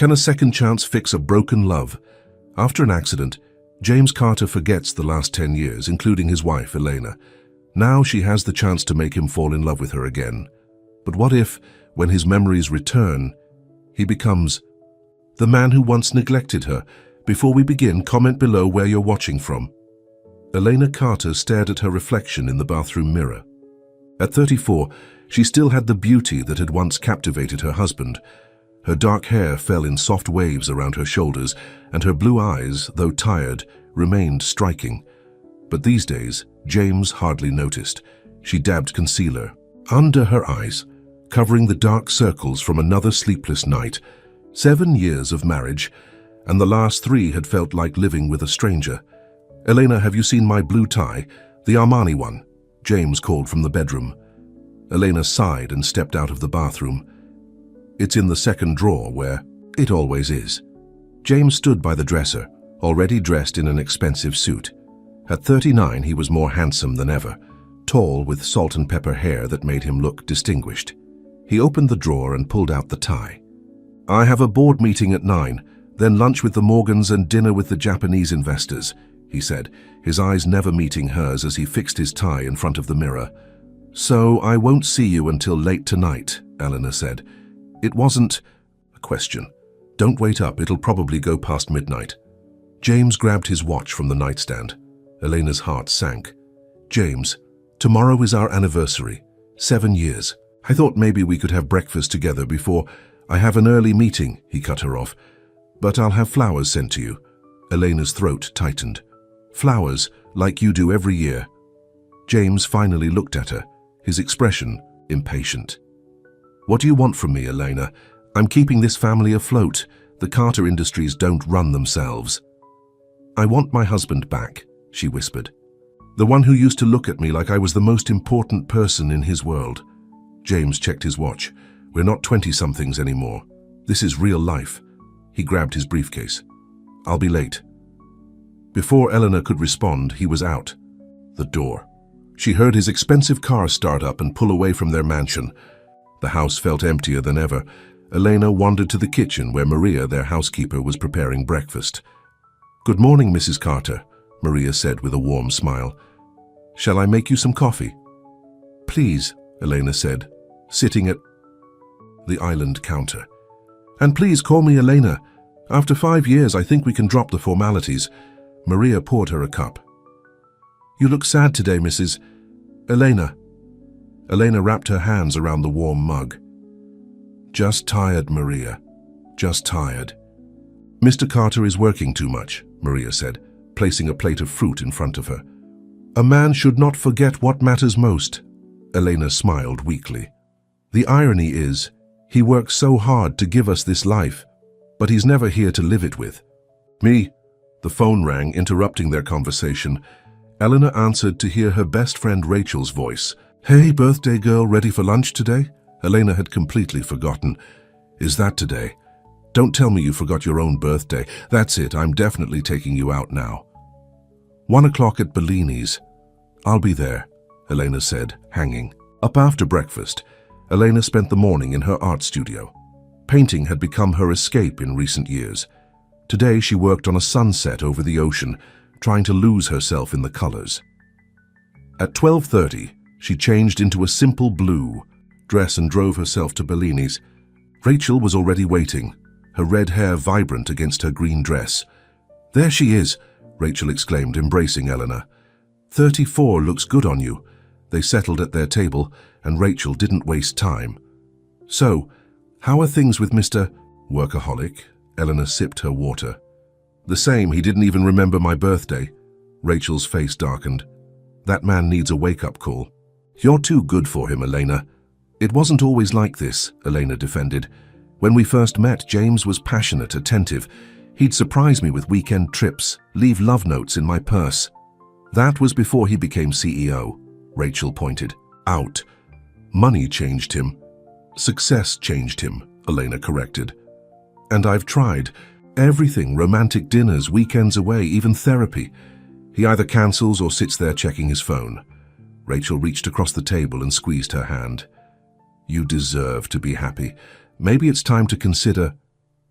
Can a second chance fix a broken love? After an accident, James Carter forgets the last 10 years, including his wife, Elena. Now she has the chance to make him fall in love with her again. But what if, when his memories return, he becomes the man who once neglected her? Before we begin, comment below where you're watching from. Elena Carter stared at her reflection in the bathroom mirror. At 34, she still had the beauty that had once captivated her husband. Her dark hair fell in soft waves around her shoulders, and her blue eyes, though tired, remained striking. But these days, James hardly noticed. She dabbed concealer under her eyes, covering the dark circles from another sleepless night. 7 years of marriage, and the last 3 had felt like living with a stranger. "Elena, have you seen my blue tie? The Armani one," James called from the bedroom. Elena sighed and stepped out of the bathroom. "It's in the second drawer where it always is." James stood by the dresser, already dressed in an expensive suit. At 39, he was more handsome than ever, tall with salt and pepper hair that made him look distinguished. He opened the drawer and pulled out the tie. "I have a board meeting at 9, then lunch with the Morgans and dinner with the Japanese investors," he said, his eyes never meeting hers as he fixed his tie in front of the mirror. "So I won't see you until late tonight," Eleanor said. It wasn't a question. "Don't wait up, it'll probably go past midnight." James grabbed his watch from the nightstand. Elena's heart sank. "James, tomorrow is our anniversary. 7 years. I thought maybe we could have breakfast together before I have an early meeting," he cut her off. "But I'll have flowers sent to you." Elena's throat tightened. "Flowers, like you do every year." James finally looked at her, his expression impatient. "What do you want from me, Elena? I'm keeping this family afloat. The Carter industries don't run themselves." "I want my husband back," she whispered. "The one who used to look at me like I was the most important person in his world." James checked his watch. "We're not 20-somethings anymore. This is real life." He grabbed his briefcase. "I'll be late." Before Eleanor could respond, he was out the door. She heard his expensive car start up and pull away from their mansion. The house felt emptier than ever. Elena wandered to the kitchen where Maria, their housekeeper, was preparing breakfast. "Good morning, Mrs. Carter," Maria said with a warm smile. "Shall I make you some coffee?" "Please," Elena said, sitting at the island counter. "And please call me Elena. After 5 years, I think we can drop the formalities." Maria poured her a cup. "You look sad today, Mrs. Elena." Elena wrapped her hands around the warm mug. "Just tired, Maria. Just tired." "Mr. Carter is working too much," Maria said, placing a plate of fruit in front of her. "A man should not forget what matters most." Elena smiled weakly. "The irony is, he works so hard to give us this life, but he's never here to live it with." "Me?" The phone rang, interrupting their conversation. Eleanor answered to hear her best friend Rachel's voice. "Hey, birthday girl, ready for lunch today?" Elena had completely forgotten. "Is that today? Don't tell me you forgot your own birthday. That's it, I'm definitely taking you out now." 1 o'clock at Bellini's. "I'll be there," Elena said, hanging. Up after breakfast, Elena spent the morning in her art studio. Painting had become her escape in recent years. Today she worked on a sunset over the ocean, trying to lose herself in the colors. At 12:30, she changed into a simple blue dress and drove herself to Bellini's. Rachel was already waiting, her red hair vibrant against her green dress. "There she is," Rachel exclaimed, embracing Eleanor. 34 looks good on you." They settled at their table, and Rachel didn't waste time. "So, how are things with Mr. Workaholic?" Eleanor sipped her water. "The same, he didn't even remember my birthday." Rachel's face darkened. "That man needs a wake-up call." "You're too good for him, Elena." "It wasn't always like this," Elena defended. "When we first met, James was passionate, attentive. He'd surprise me with weekend trips, leave love notes in my purse." "That was before he became CEO," Rachel pointed out. "Money changed him. Success changed him," Elena corrected. "And I've tried. Everything, romantic dinners, weekends away, even therapy. He either cancels or sits there checking his phone." Rachel reached across the table and squeezed her hand. "You deserve to be happy. Maybe it's time to consider..."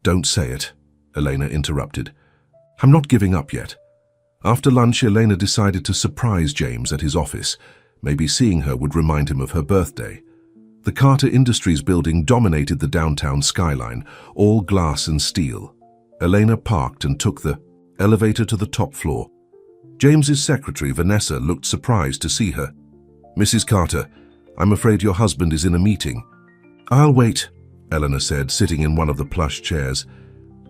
Don't say it, Elena interrupted. I'm not giving up yet. After lunch, Elena decided to surprise James at his office. Maybe seeing her would remind him of her birthday. The Carter Industries building dominated the downtown skyline, all glass and steel. Elena parked and took the elevator to the top floor. James's secretary, Vanessa, looked surprised to see her. Mrs. Carter, I'm afraid your husband is in a meeting. I'll wait, Elena said, sitting in one of the plush chairs.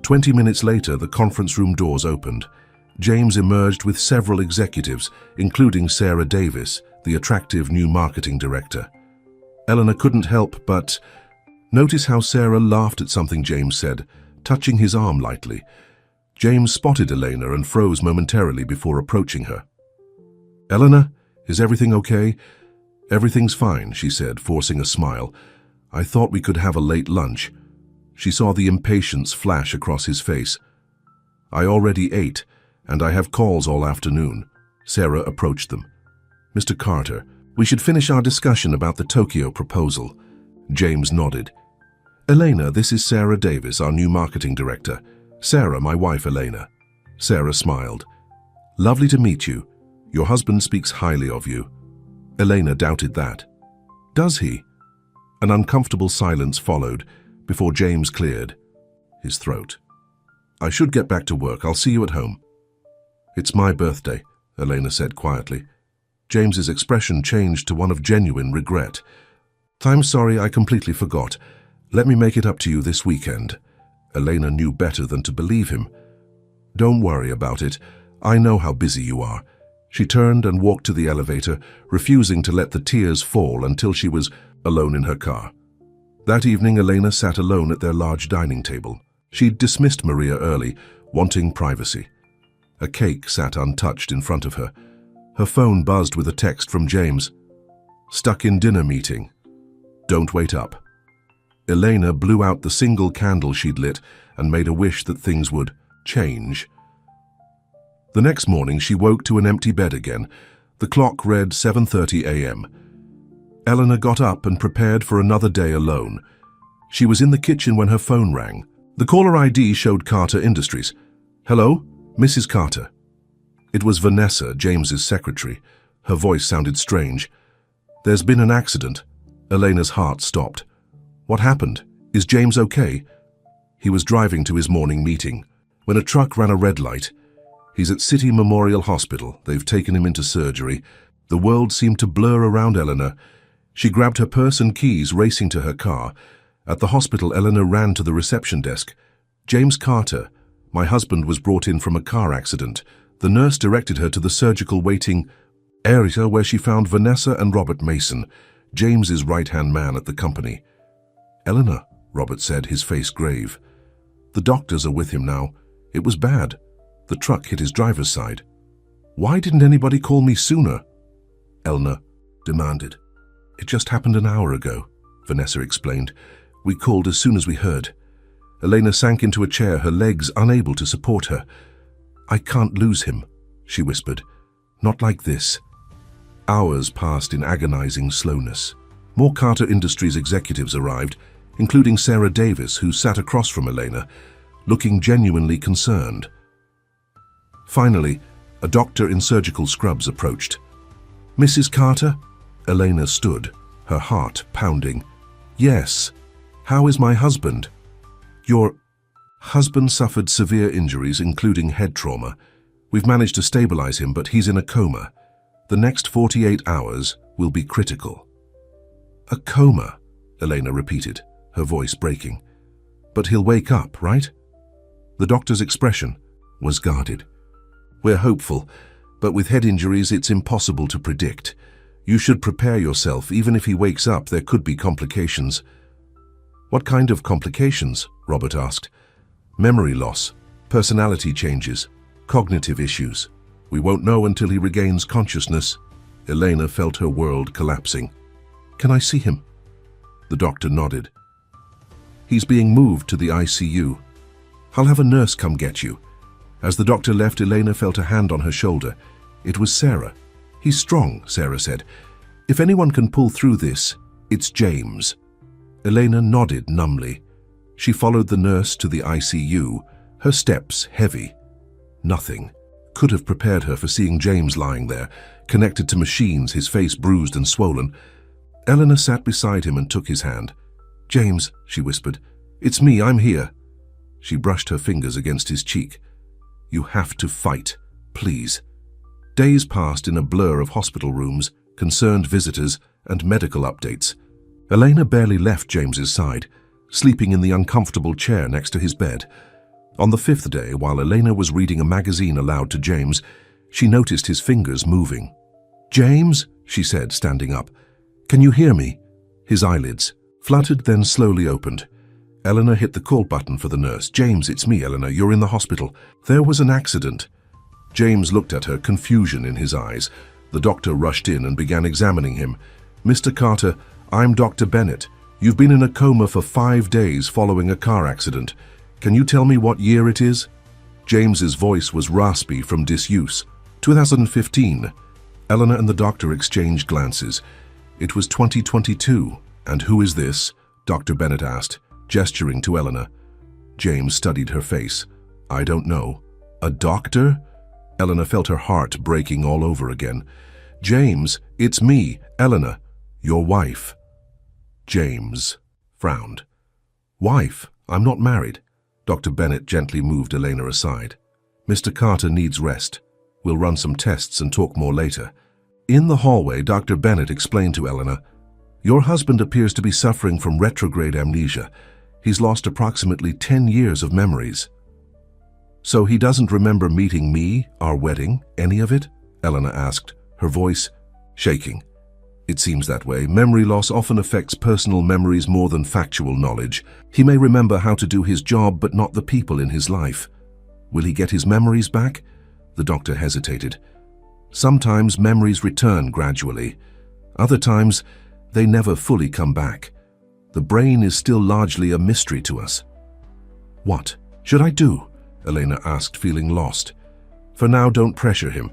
20 minutes later, the conference room doors opened. James emerged with several executives, including Sarah Davis, the attractive new marketing director. Elena couldn't help but notice how Sarah laughed at something James said, touching his arm lightly. James spotted Elena and froze momentarily before approaching her. Elena, is everything okay? Everything's fine, she said, forcing a smile. I thought we could have a late lunch. She saw the impatience flash across his face. I already ate, and I have calls all afternoon. Sarah approached them. Mr. Carter, we should finish our discussion about the Tokyo proposal. James nodded. Elena, this is Sarah Davis, our new marketing director. Sarah, my wife Elena. Sarah smiled. Lovely to meet you. Your husband speaks highly of you. Elena doubted that. Does he? An uncomfortable silence followed before James cleared his throat. I should get back to work. I'll see you at home. It's my birthday, Elena said quietly. James's expression changed to one of genuine regret. I'm sorry, I completely forgot. Let me make it up to you this weekend. Elena knew better than to believe him. Don't worry about it. I know how busy you are. She turned and walked to the elevator, refusing to let the tears fall until she was alone in her car. That evening, Elena sat alone at their large dining table. She'd dismissed Maria early, wanting privacy. A cake sat untouched in front of her. Her phone buzzed with a text from James. Stuck in dinner meeting. Don't wait up. Elena blew out the single candle she'd lit and made a wish that things would change. The next morning, she woke to an empty bed again. The clock read 7:30 a.m. Eleanor got up and prepared for another day alone. She was in the kitchen when her phone rang. The caller ID showed Carter Industries. Hello, Mrs. Carter. It was Vanessa, James's secretary. Her voice sounded strange. There's been an accident. Elena's heart stopped. What happened? Is James okay? He was driving to his morning meeting when a truck ran a red light. He's at City Memorial Hospital. They've taken him into surgery. The world seemed to blur around Eleanor. She grabbed her purse and keys, racing to her car. At the hospital, Eleanor ran to the reception desk. James Carter, my husband, was brought in from a car accident. The nurse directed her to the surgical waiting area where she found Vanessa and Robert Mason, James's right-hand man at the company. Eleanor, Robert said, his face grave. The doctors are with him now. It was bad. The truck hit his driver's side. Why didn't anybody call me sooner? Eleanor demanded. It just happened an hour ago, Vanessa explained. We called as soon as we heard. Elena sank into a chair, her legs unable to support her. I can't lose him, she whispered. Not like this. Hours passed in agonizing slowness. More Carter Industries executives arrived, including Sarah Davis, who sat across from Elena, looking genuinely concerned. Finally, a doctor in surgical scrubs approached. Mrs. Carter? Elena stood, her heart pounding. Yes. How is my husband? Your husband suffered severe injuries, including head trauma. We've managed to stabilize him, but he's in a coma. The next 48 hours will be critical. A coma, Elena repeated, her voice breaking. But he'll wake up, right? The doctor's expression was guarded. We're hopeful, but with head injuries it's impossible to predict. You should prepare yourself. Even if he wakes up, there could be complications. What kind of complications? Robert asked. Memory loss, personality changes, cognitive issues. We won't know until he regains consciousness. Elena felt her world collapsing. Can I see him? The doctor nodded. He's being moved to the ICU. I'll have a nurse come get you. As the doctor left, Elena felt a hand on her shoulder. It was Sarah. He's strong, Sarah said. If anyone can pull through this, it's James. Elena nodded numbly. She followed the nurse to the ICU, her steps heavy. Nothing could have prepared her for seeing James lying there, connected to machines, his face bruised and swollen. Eleanor sat beside him and took his hand. "James," she whispered, "it's me, I'm here." She brushed her fingers against his cheek. "You have to fight, please." Days passed in a blur of hospital rooms, concerned visitors, and medical updates. Elena barely left James's side, sleeping in the uncomfortable chair next to his bed. On the 5th day, while Elena was reading a magazine aloud to James, she noticed his fingers moving. "James," she said, standing up, "can you hear me?" His eyelids fluttered, then slowly opened. Eleanor hit the call button for the nurse. "James, it's me, Eleanor. You're in the hospital. There was an accident." James looked at her, confusion in his eyes. The doctor rushed in and began examining him. "Mr. Carter, I'm Dr. Bennett. You've been in a coma for 5 days following a car accident. Can you tell me what year it is?" James's voice was raspy from disuse. 2015. Eleanor and the doctor exchanged glances. "It was 2022. And who is this?" Dr. Bennett asked, gesturing to Eleanor. James studied her face. "I don't know." "A doctor?" Eleanor felt her heart breaking all over again. "James, it's me, Eleanor, your wife." James frowned. "Wife? I'm not married." Dr. Bennett gently moved Elena aside. "Mr. Carter needs rest. We'll run some tests and talk more later." In the hallway, Dr. Bennett explained to Eleanor, "Your husband appears to be suffering from retrograde amnesia. He's lost approximately 10 years of memories." "So he doesn't remember meeting me, our wedding, any of it?" Eleanor asked, her voice shaking. "It seems that way. Memory loss often affects personal memories more than factual knowledge. He may remember how to do his job, but not the people in his life." "Will he get his memories back?" The doctor hesitated. "Sometimes memories return gradually. Other times, they never fully come back. The brain is still largely a mystery to us." "What should I do?" Elena asked, feeling lost. "For now, don't pressure him.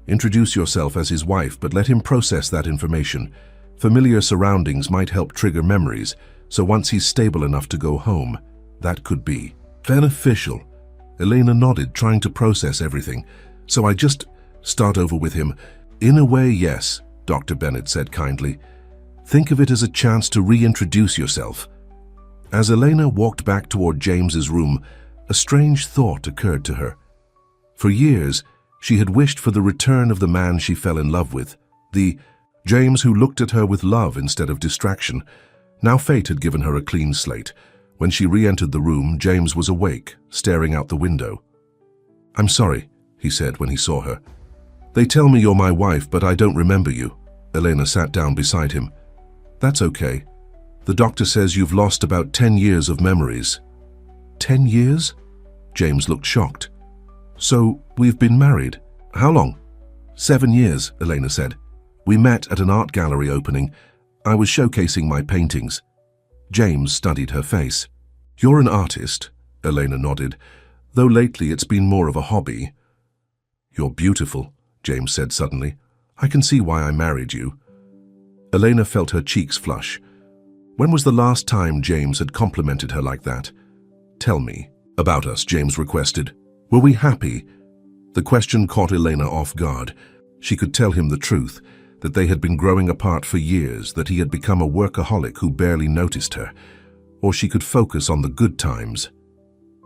Introduce yourself as his wife, but let him process that information. Familiar surroundings might help trigger memories, so once he's stable enough to go home, that could be beneficial." Elena nodded, trying to process everything. "So I just start over with him?" "In a way, yes," Dr. Bennett said kindly. "Think of it as a chance to reintroduce yourself." As Elena walked back toward James's room, a strange thought occurred to her. For years, she had wished for the return of the man she fell in love with, the James who looked at her with love instead of distraction. Now fate had given her a clean slate. When she re-entered the room, James was awake, staring out the window. "I'm sorry," he said when he saw her. "They tell me you're my wife, but I don't remember you." Elena sat down beside him. "That's okay. The doctor says you've lost about 10 years of memories." 10 years? James looked shocked. "So, we've been married. How long?" 7 years, Elena said. "We met at an art gallery opening. I was showcasing my paintings." James studied her face. "You're an artist," Elena nodded, "though lately it's been more of a hobby." "You're beautiful," James said suddenly. "I can see why I married you." Elena felt her cheeks flush. When was the last time James had complimented her like that? "Tell me about us," James requested. "Were we happy?" The question caught Elena off guard. She could tell him the truth, that they had been growing apart for years, that he had become a workaholic who barely noticed her. Or she could focus on the good times.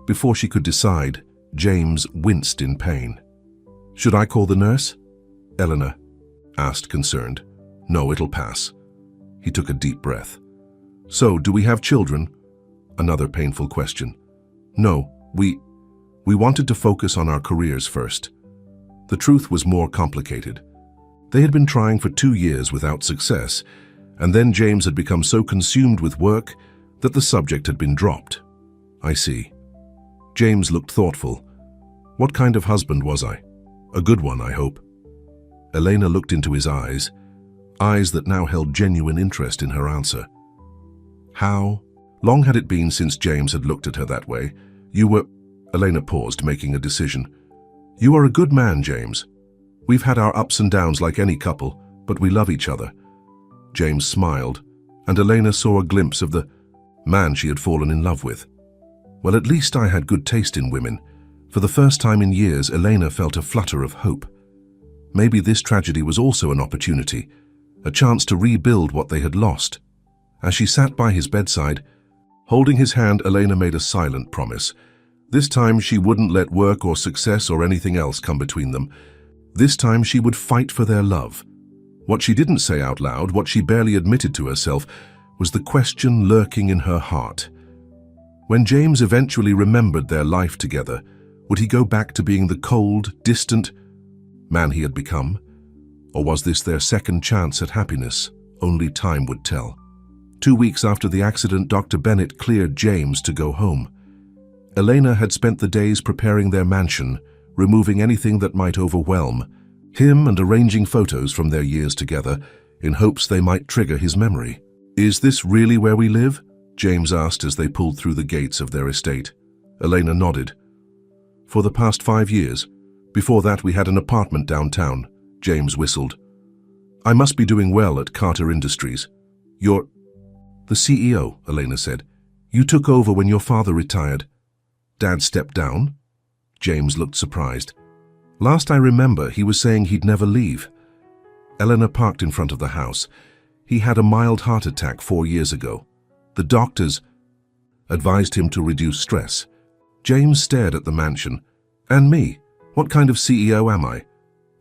Before she could decide, James winced in pain. "Should I call the nurse?" Eleanor asked, concerned. "No, it'll pass." He took a deep breath. "So, do we have children?" Another painful question. "No, we wanted to focus on our careers first." The truth was more complicated. They had been trying for 2 years without success, and then James had become so consumed with work that the subject had been dropped. "I see." James looked thoughtful. "What kind of husband was I? A good one, I hope." Elena looked into his eyes that now held genuine interest in her answer. "How long had it been since James had looked at her that way? You were..." Elena paused, making a decision. "You are a good man, James. We've had our ups and downs like any couple, but we love each other." James smiled, and Elena saw a glimpse of the man she had fallen in love with. Well, at least I had good taste in women. For the first time in years, Elena felt a flutter of hope. Maybe this tragedy was also an opportunity, a chance to rebuild what they had lost. As she sat by his bedside, holding his hand, Elena made a silent promise. This time she wouldn't let work or success or anything else come between them. This time she would fight for their love. What she didn't say out loud, what she barely admitted to herself, was the question lurking in her heart. When James eventually remembered their life together, would he go back to being the cold, distant man he had become? Or was this their second chance at happiness? Only time would tell. 2 weeks after the accident, Dr. Bennett cleared James to go home. Elena had spent the days preparing their mansion, removing anything that might overwhelm him and arranging photos from their years together in hopes they might trigger his memory. "Is this really where we live?" James asked as they pulled through the gates of their estate. Elena nodded. "For the past 5 years. Before that we had an apartment downtown," James whistled. "I must be doing well at Carter Industries." "You're the CEO," Elena said. "You took over when your father retired." "Dad stepped down?" James looked surprised. "Last I remember, he was saying he'd never leave." Elena parked in front of the house. "He had a mild heart attack 4 years ago. The doctors advised him to reduce stress." James stared at the mansion. "And me? What kind of CEO am I?"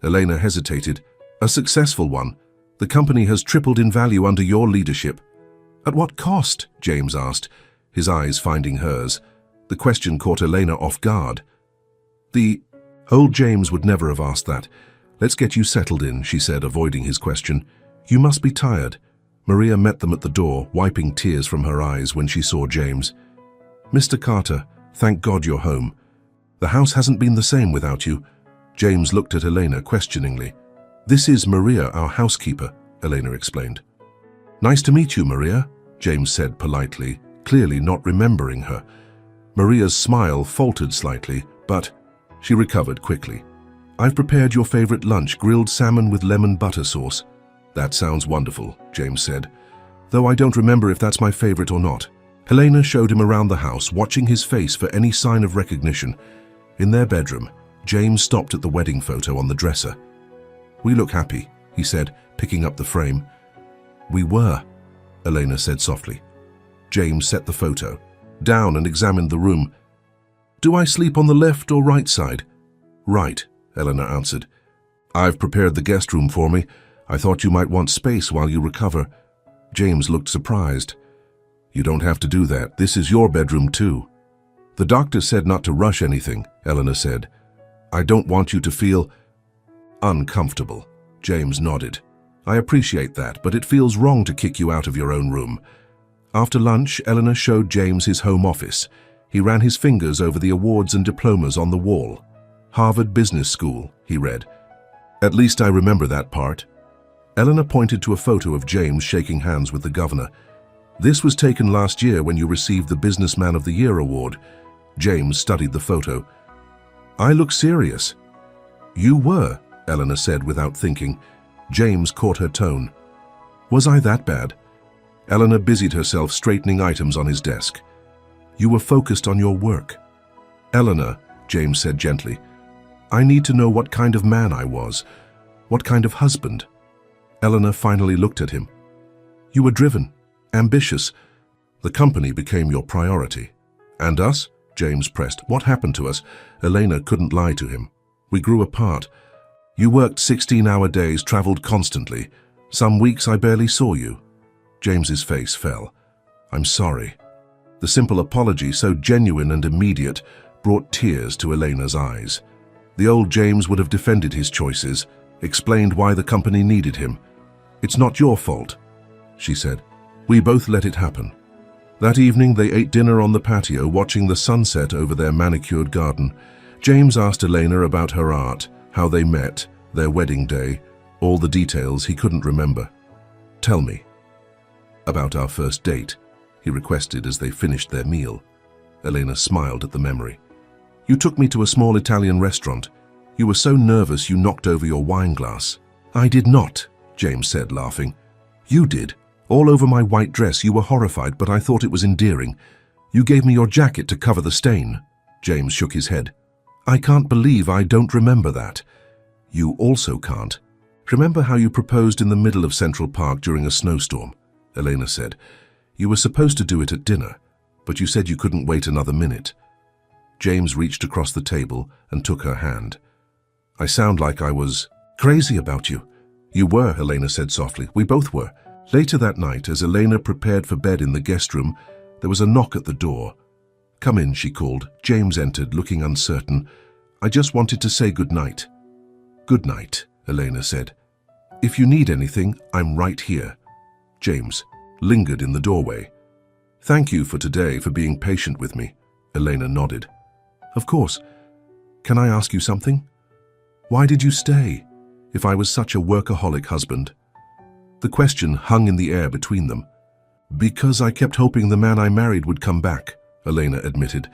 Elena hesitated. "A successful one. The company has tripled in value under your leadership." "At what cost?" James asked, his eyes finding hers. The question caught Elena off guard. Old James would never have asked that. "Let's get you settled in," she said, avoiding his question. "You must be tired." Maria met them at the door, wiping tears from her eyes when she saw James. "Mr. Carter, thank God you're home. The house hasn't been the same without you." James looked at Elena questioningly. "This is Maria, our housekeeper," Elena explained. "Nice to meet you, Maria," James said politely, clearly not remembering her. Maria's smile faltered slightly, but she recovered quickly. "I've prepared your favorite lunch, grilled salmon with lemon butter sauce." "That sounds wonderful," James said, "though I don't remember if that's my favorite or not." Elena showed him around the house, watching his face for any sign of recognition. In their bedroom, James stopped at the wedding photo on the dresser. "We look happy," he said, picking up the frame. "We were," Elena said softly. James set the photo down and examined the room. "Do I sleep on the left or right side?" "Right," Elena answered. "I've prepared the guest room for me. I thought you might want space while you recover." James looked surprised. "You don't have to do that. This is your bedroom too." "The doctor said not to rush anything," Elena said. "I don't want you to feel uncomfortable." James nodded. "I appreciate that, but it feels wrong to kick you out of your own room." After lunch, Elena showed James his home office. He ran his fingers over the awards and diplomas on the wall. "Harvard Business School," he read. "At least I remember that part." Elena pointed to a photo of James shaking hands with the governor. "This was taken last year when you received the Businessman of the Year award." James studied the photo. "I look serious." "You were," Elena said without thinking. James caught her tone. "Was I that bad?" Elena busied herself straightening items on his desk. "You were focused on your work." "Elena," James said gently, "I need to know what kind of man I was, what kind of husband." Elena finally looked at him. "You were driven, ambitious. The company became your priority." "And us?" James pressed. "What happened to us?" Elena couldn't lie to him. "We grew apart. You worked 16-hour days, traveled constantly. Some weeks I barely saw you." James's face fell. "I'm sorry." The simple apology, so genuine and immediate, brought tears to Elena's eyes. The old James would have defended his choices, explained why the company needed him. "It's not your fault," she said. "We both let it happen." That evening they ate dinner on the patio, watching the sunset over their manicured garden. James asked Elena about her art, how they met, their wedding day, all the details he couldn't remember. "Tell me about our first date," he requested as they finished their meal. Elena smiled at the memory. "You took me to a small Italian restaurant. You were so nervous you knocked over your wine glass." "I did not," James said, laughing. "You did. All over my white dress. You were horrified, but I thought it was endearing." You gave me your jacket to cover the stain. James shook his head. I can't believe I don't remember that. You also can't. Remember how you proposed in the middle of Central Park during a snowstorm? Elena said. You were supposed to do it at dinner, but you said you couldn't wait another minute. James reached across the table and took her hand. I sound like I was crazy about you. You were, Elena said softly. We both were. Later that night, as Elena prepared for bed in the guest room, there was a knock at the door. Come in, she called. James entered, looking uncertain. I just wanted to say good night. Good night, Elena said. If you need anything, I'm right here. James lingered in the doorway. Thank you for today, for being patient with me. Elena nodded. Of course. Can I ask you something? Why did you stay, if I was such a workaholic husband? The question hung in the air between them. Because I kept hoping the man I married would come back, Elena admitted.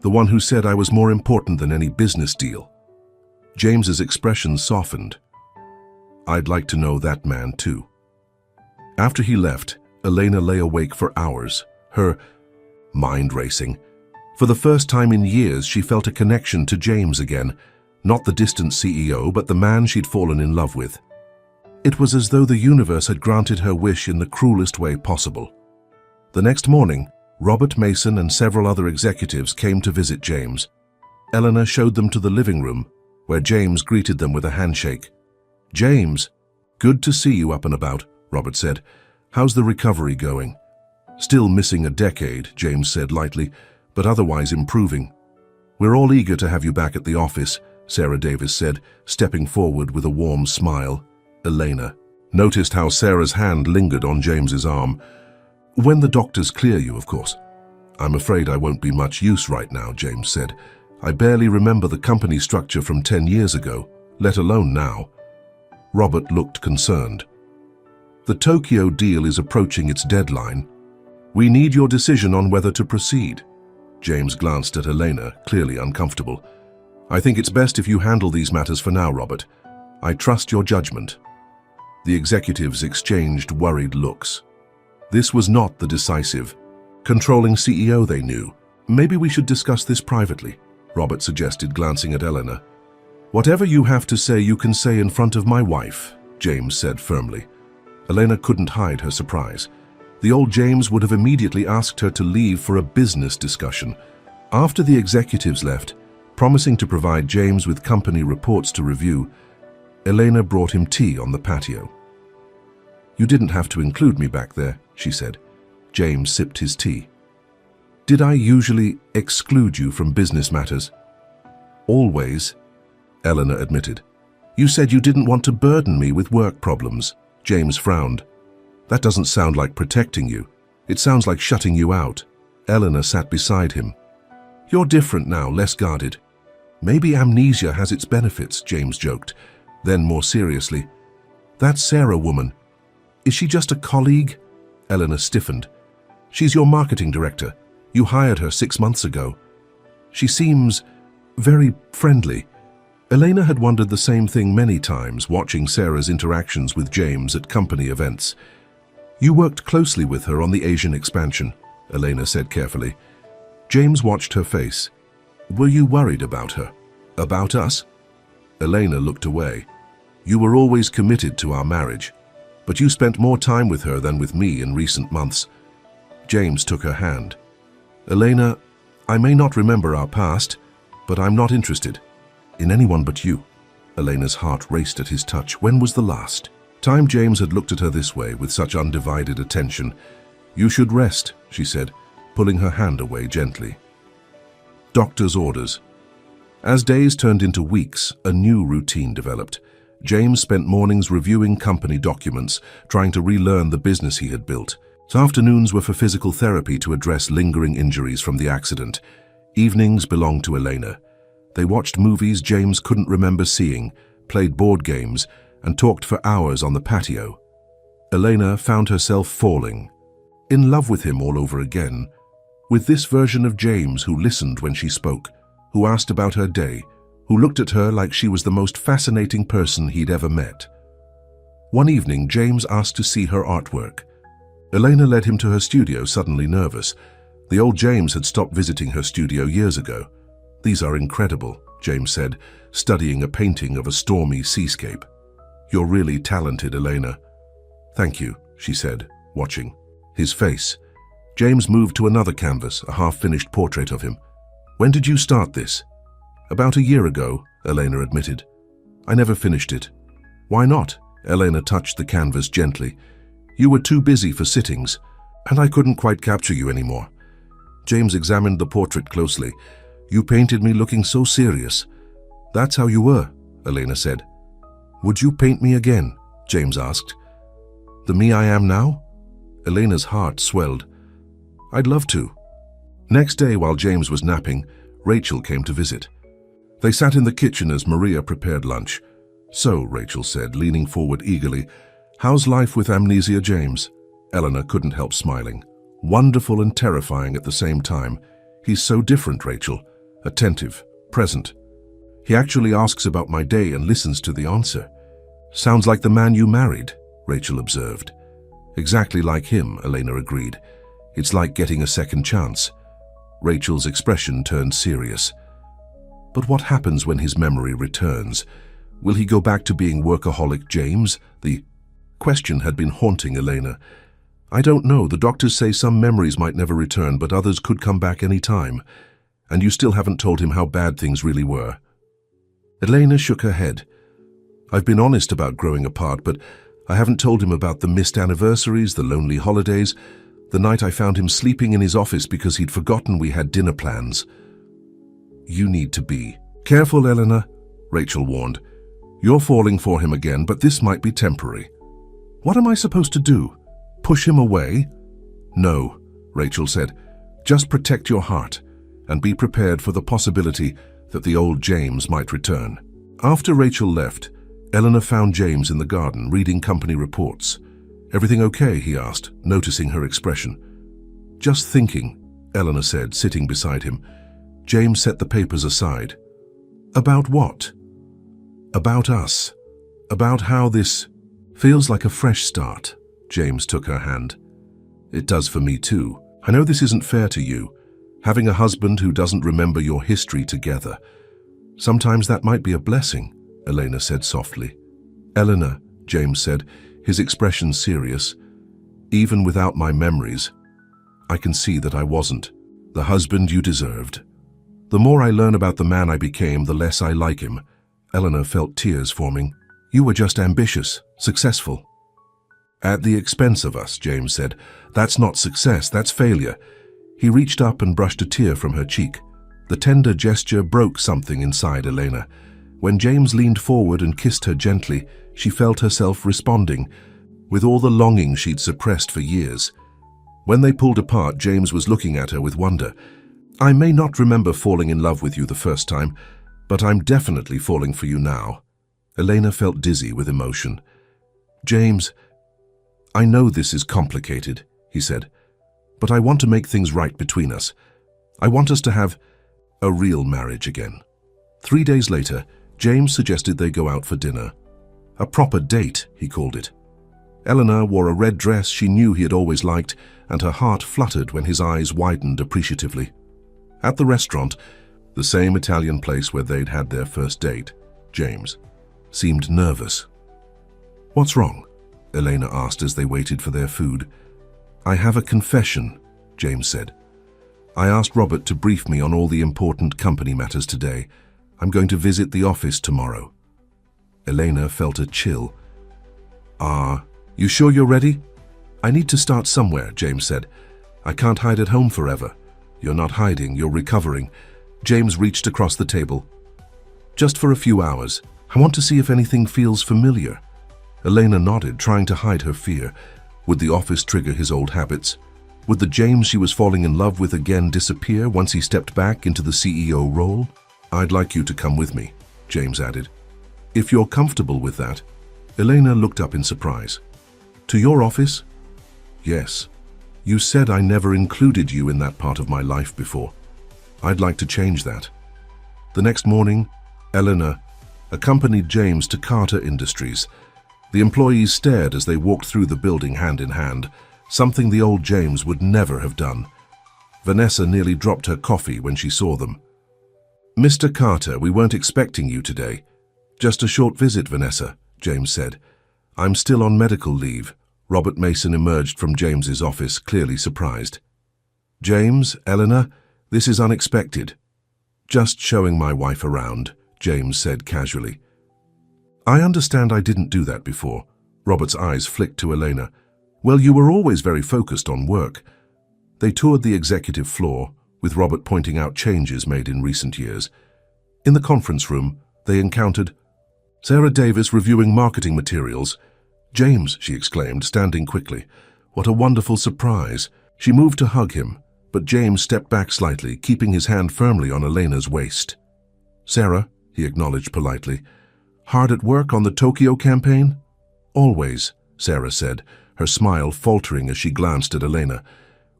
The one who said I was more important than any business deal. James's expression softened. I'd like to know that man too. After he left, Elena lay awake for hours, her mind racing. For the first time in years, she felt a connection to James again, not the distant CEO, but the man she'd fallen in love with. It was as though the universe had granted her wish in the cruelest way possible. The next morning, Robert Mason and several other executives came to visit James. Eleanor showed them to the living room, where James greeted them with a handshake. James, good to see you up and about, Robert said. How's the recovery going? Still missing a decade, James said lightly, but otherwise improving. We're all eager to have you back at the office, Sarah Davis said, stepping forward with a warm smile. Elena noticed how Sarah's hand lingered on James's arm. When the doctors clear you, of course. I'm afraid I won't be much use right now, James said. I barely remember the company structure from 10 years ago, let alone now. Robert looked concerned. The Tokyo deal is approaching its deadline. We need your decision on whether to proceed. James glanced at Elena, clearly uncomfortable. I think it's best if you handle these matters for now, Robert. I trust your judgment. The executives exchanged worried looks. This was not the decisive, controlling CEO they knew. Maybe we should discuss this privately, Robert suggested, glancing at Eleanor. Whatever you have to say, you can say in front of my wife, James said firmly. Elena couldn't hide her surprise. The old James would have immediately asked her to leave for a business discussion. After the executives left, promising to provide James with company reports to review, Elena brought him tea on the patio. You didn't have to include me back there, she said. James sipped his tea. Did I usually exclude you from business matters? Always, Eleanor admitted. You said you didn't want to burden me with work problems. James frowned. That doesn't sound like protecting you. It sounds like shutting you out. Eleanor sat beside him. You're different now, less guarded. Maybe amnesia has its benefits, James joked. Then more seriously, that Sarah woman, is she just a colleague? Eleanor stiffened. She's your marketing director. You hired her 6 months ago. She seems very friendly. Elena had wondered the same thing many times, watching Sarah's interactions with James at company events. You worked closely with her on the Asian expansion, Elena said carefully. James watched her face. Were you worried about her? About us? Elena looked away. You were always committed to our marriage, but you spent more time with her than with me in recent months. James took her hand. Elena, I may not remember our past, but I'm not interested in anyone but you. Elena's heart raced at his touch. When was the last time James had looked at her this way with such undivided attention? You should rest, she said, pulling her hand away gently. Doctor's orders. As days turned into weeks, a new routine developed. James spent mornings reviewing company documents, trying to relearn the business he had built. Afternoons were for physical therapy to address lingering injuries from the accident. Evenings belonged to Elena. They watched movies James couldn't remember seeing, played board games, and talked for hours on the patio. Elena found herself falling, in love with him all over again, with this version of James who listened when she spoke, who asked about her day, who looked at her like she was the most fascinating person he'd ever met. One evening, James asked to see her artwork. Elena led him to her studio, suddenly nervous. The old James had stopped visiting her studio years ago. "These are incredible," James said, studying a painting of a stormy seascape. "You're really talented, Elena." "Thank you," she said, watching his face. James moved to another canvas, a half-finished portrait of him. "When did you start this?" "About a year ago," Elena admitted. "I never finished it." "Why not?" Elena touched the canvas gently. "You were too busy for sittings, and I couldn't quite capture you anymore." James examined the portrait closely. "You painted me looking so serious." "That's how you were," Elena said. "Would you paint me again?" James asked. "The me I am now?" Elena's heart swelled. "I'd love to." Next day, while James was napping, Rachel came to visit. They sat in the kitchen as Maria prepared lunch. "So," Rachel said, leaning forward eagerly, "how's life with amnesia, James?" Eleanor couldn't help smiling. "Wonderful and terrifying at the same time. He's so different, Rachel. Attentive, present. He actually asks about my day and listens to the answer." "Sounds like the man you married," Rachel observed. "Exactly like him," Elena agreed. "It's like getting a second chance." Rachel's expression turned serious. "But what happens when his memory returns? Will he go back to being workaholic James?" The question had been haunting Elena. "I don't know. The doctors say some memories might never return, but others could come back any time. And you still haven't told him how bad things really were." Elena shook her head. "I've been honest about growing apart, but I haven't told him about the missed anniversaries, the lonely holidays, the night I found him sleeping in his office because he'd forgotten we had dinner plans." "You need to be careful, Eleanor," Rachel warned. "You're falling for him again, but this might be temporary." "What am I supposed to do? Push him away?" "No," Rachel said. "Just protect your heart and be prepared for the possibility that the old James might return." After Rachel left, Eleanor found James in the garden, reading company reports. "Everything okay?" he asked, noticing her expression. "Just thinking," Eleanor said, sitting beside him. James set the papers aside. "About what?" "About us. About how this feels like a fresh start." James took her hand. "It does for me too. I know this isn't fair to you, having a husband who doesn't remember your history together. Sometimes that might be a blessing," Elena said softly. "Eleanor," James said, his expression serious, "even without my memories, I can see that I wasn't the husband you deserved. The more I learn about the man I became, the less I like him." Eleanor felt tears forming. "You were just ambitious, successful." "At the expense of us," James said. "That's not success, that's failure." He reached up and brushed a tear from her cheek. The tender gesture broke something inside Elena. When James leaned forward and kissed her gently, she felt herself responding, with all the longing she'd suppressed for years. When they pulled apart, James was looking at her with wonder. "I may not remember falling in love with you the first time, but I'm definitely falling for you now." Elena felt dizzy with emotion. "James, I know this is complicated," he said, "but I want to make things right between us. I want us to have a real marriage again." 3 days later, James suggested they go out for dinner. A proper date, he called it. Eleanor wore a red dress she knew he had always liked, and her heart fluttered when his eyes widened appreciatively. At the restaurant, the same Italian place where they'd had their first date, James seemed nervous. "What's wrong?" Elena asked as they waited for their food. "I have a confession," James said. "I asked Robert to brief me on all the important company matters today. I'm going to visit the office tomorrow." Elena felt a chill. You sure you're ready?" "I need to start somewhere," James said. "I can't hide at home forever." "You're not hiding, you're recovering." James reached across the table. "Just for a few hours. I want to see if anything feels familiar." Elena nodded, trying to hide her fear. Would the office trigger his old habits? Would the James she was falling in love with again disappear once he stepped back into the CEO role? "I'd like you to come with me," James added. "If you're comfortable with that." Elena looked up in surprise. "To your office?" "Yes. You said I never included you in that part of my life before. I'd like to change that." The next morning, Eleanor accompanied James to Carter Industries. The employees stared as they walked through the building hand in hand, something the old James would never have done. Vanessa nearly dropped her coffee when she saw them. "Mr. Carter, we weren't expecting you today. Just a short visit, Vanessa," James said. "I'm still on medical leave." Robert Mason emerged from James's office, clearly surprised. "James, Eleanor, this is unexpected." "Just showing my wife around," James said casually. "I understand I didn't do that before." Robert's eyes flicked to Elena. "Well, you were always very focused on work." They toured the executive floor, with Robert pointing out changes made in recent years. In the conference room, they encountered Sarah Davis reviewing marketing materials. "James," she exclaimed, standing quickly. "What a wonderful surprise." She moved to hug him, but James stepped back slightly, keeping his hand firmly on Elena's waist. "Sarah," he acknowledged politely. "Hard at work on the Tokyo campaign?" "Always," Sarah said, her smile faltering as she glanced at Elena.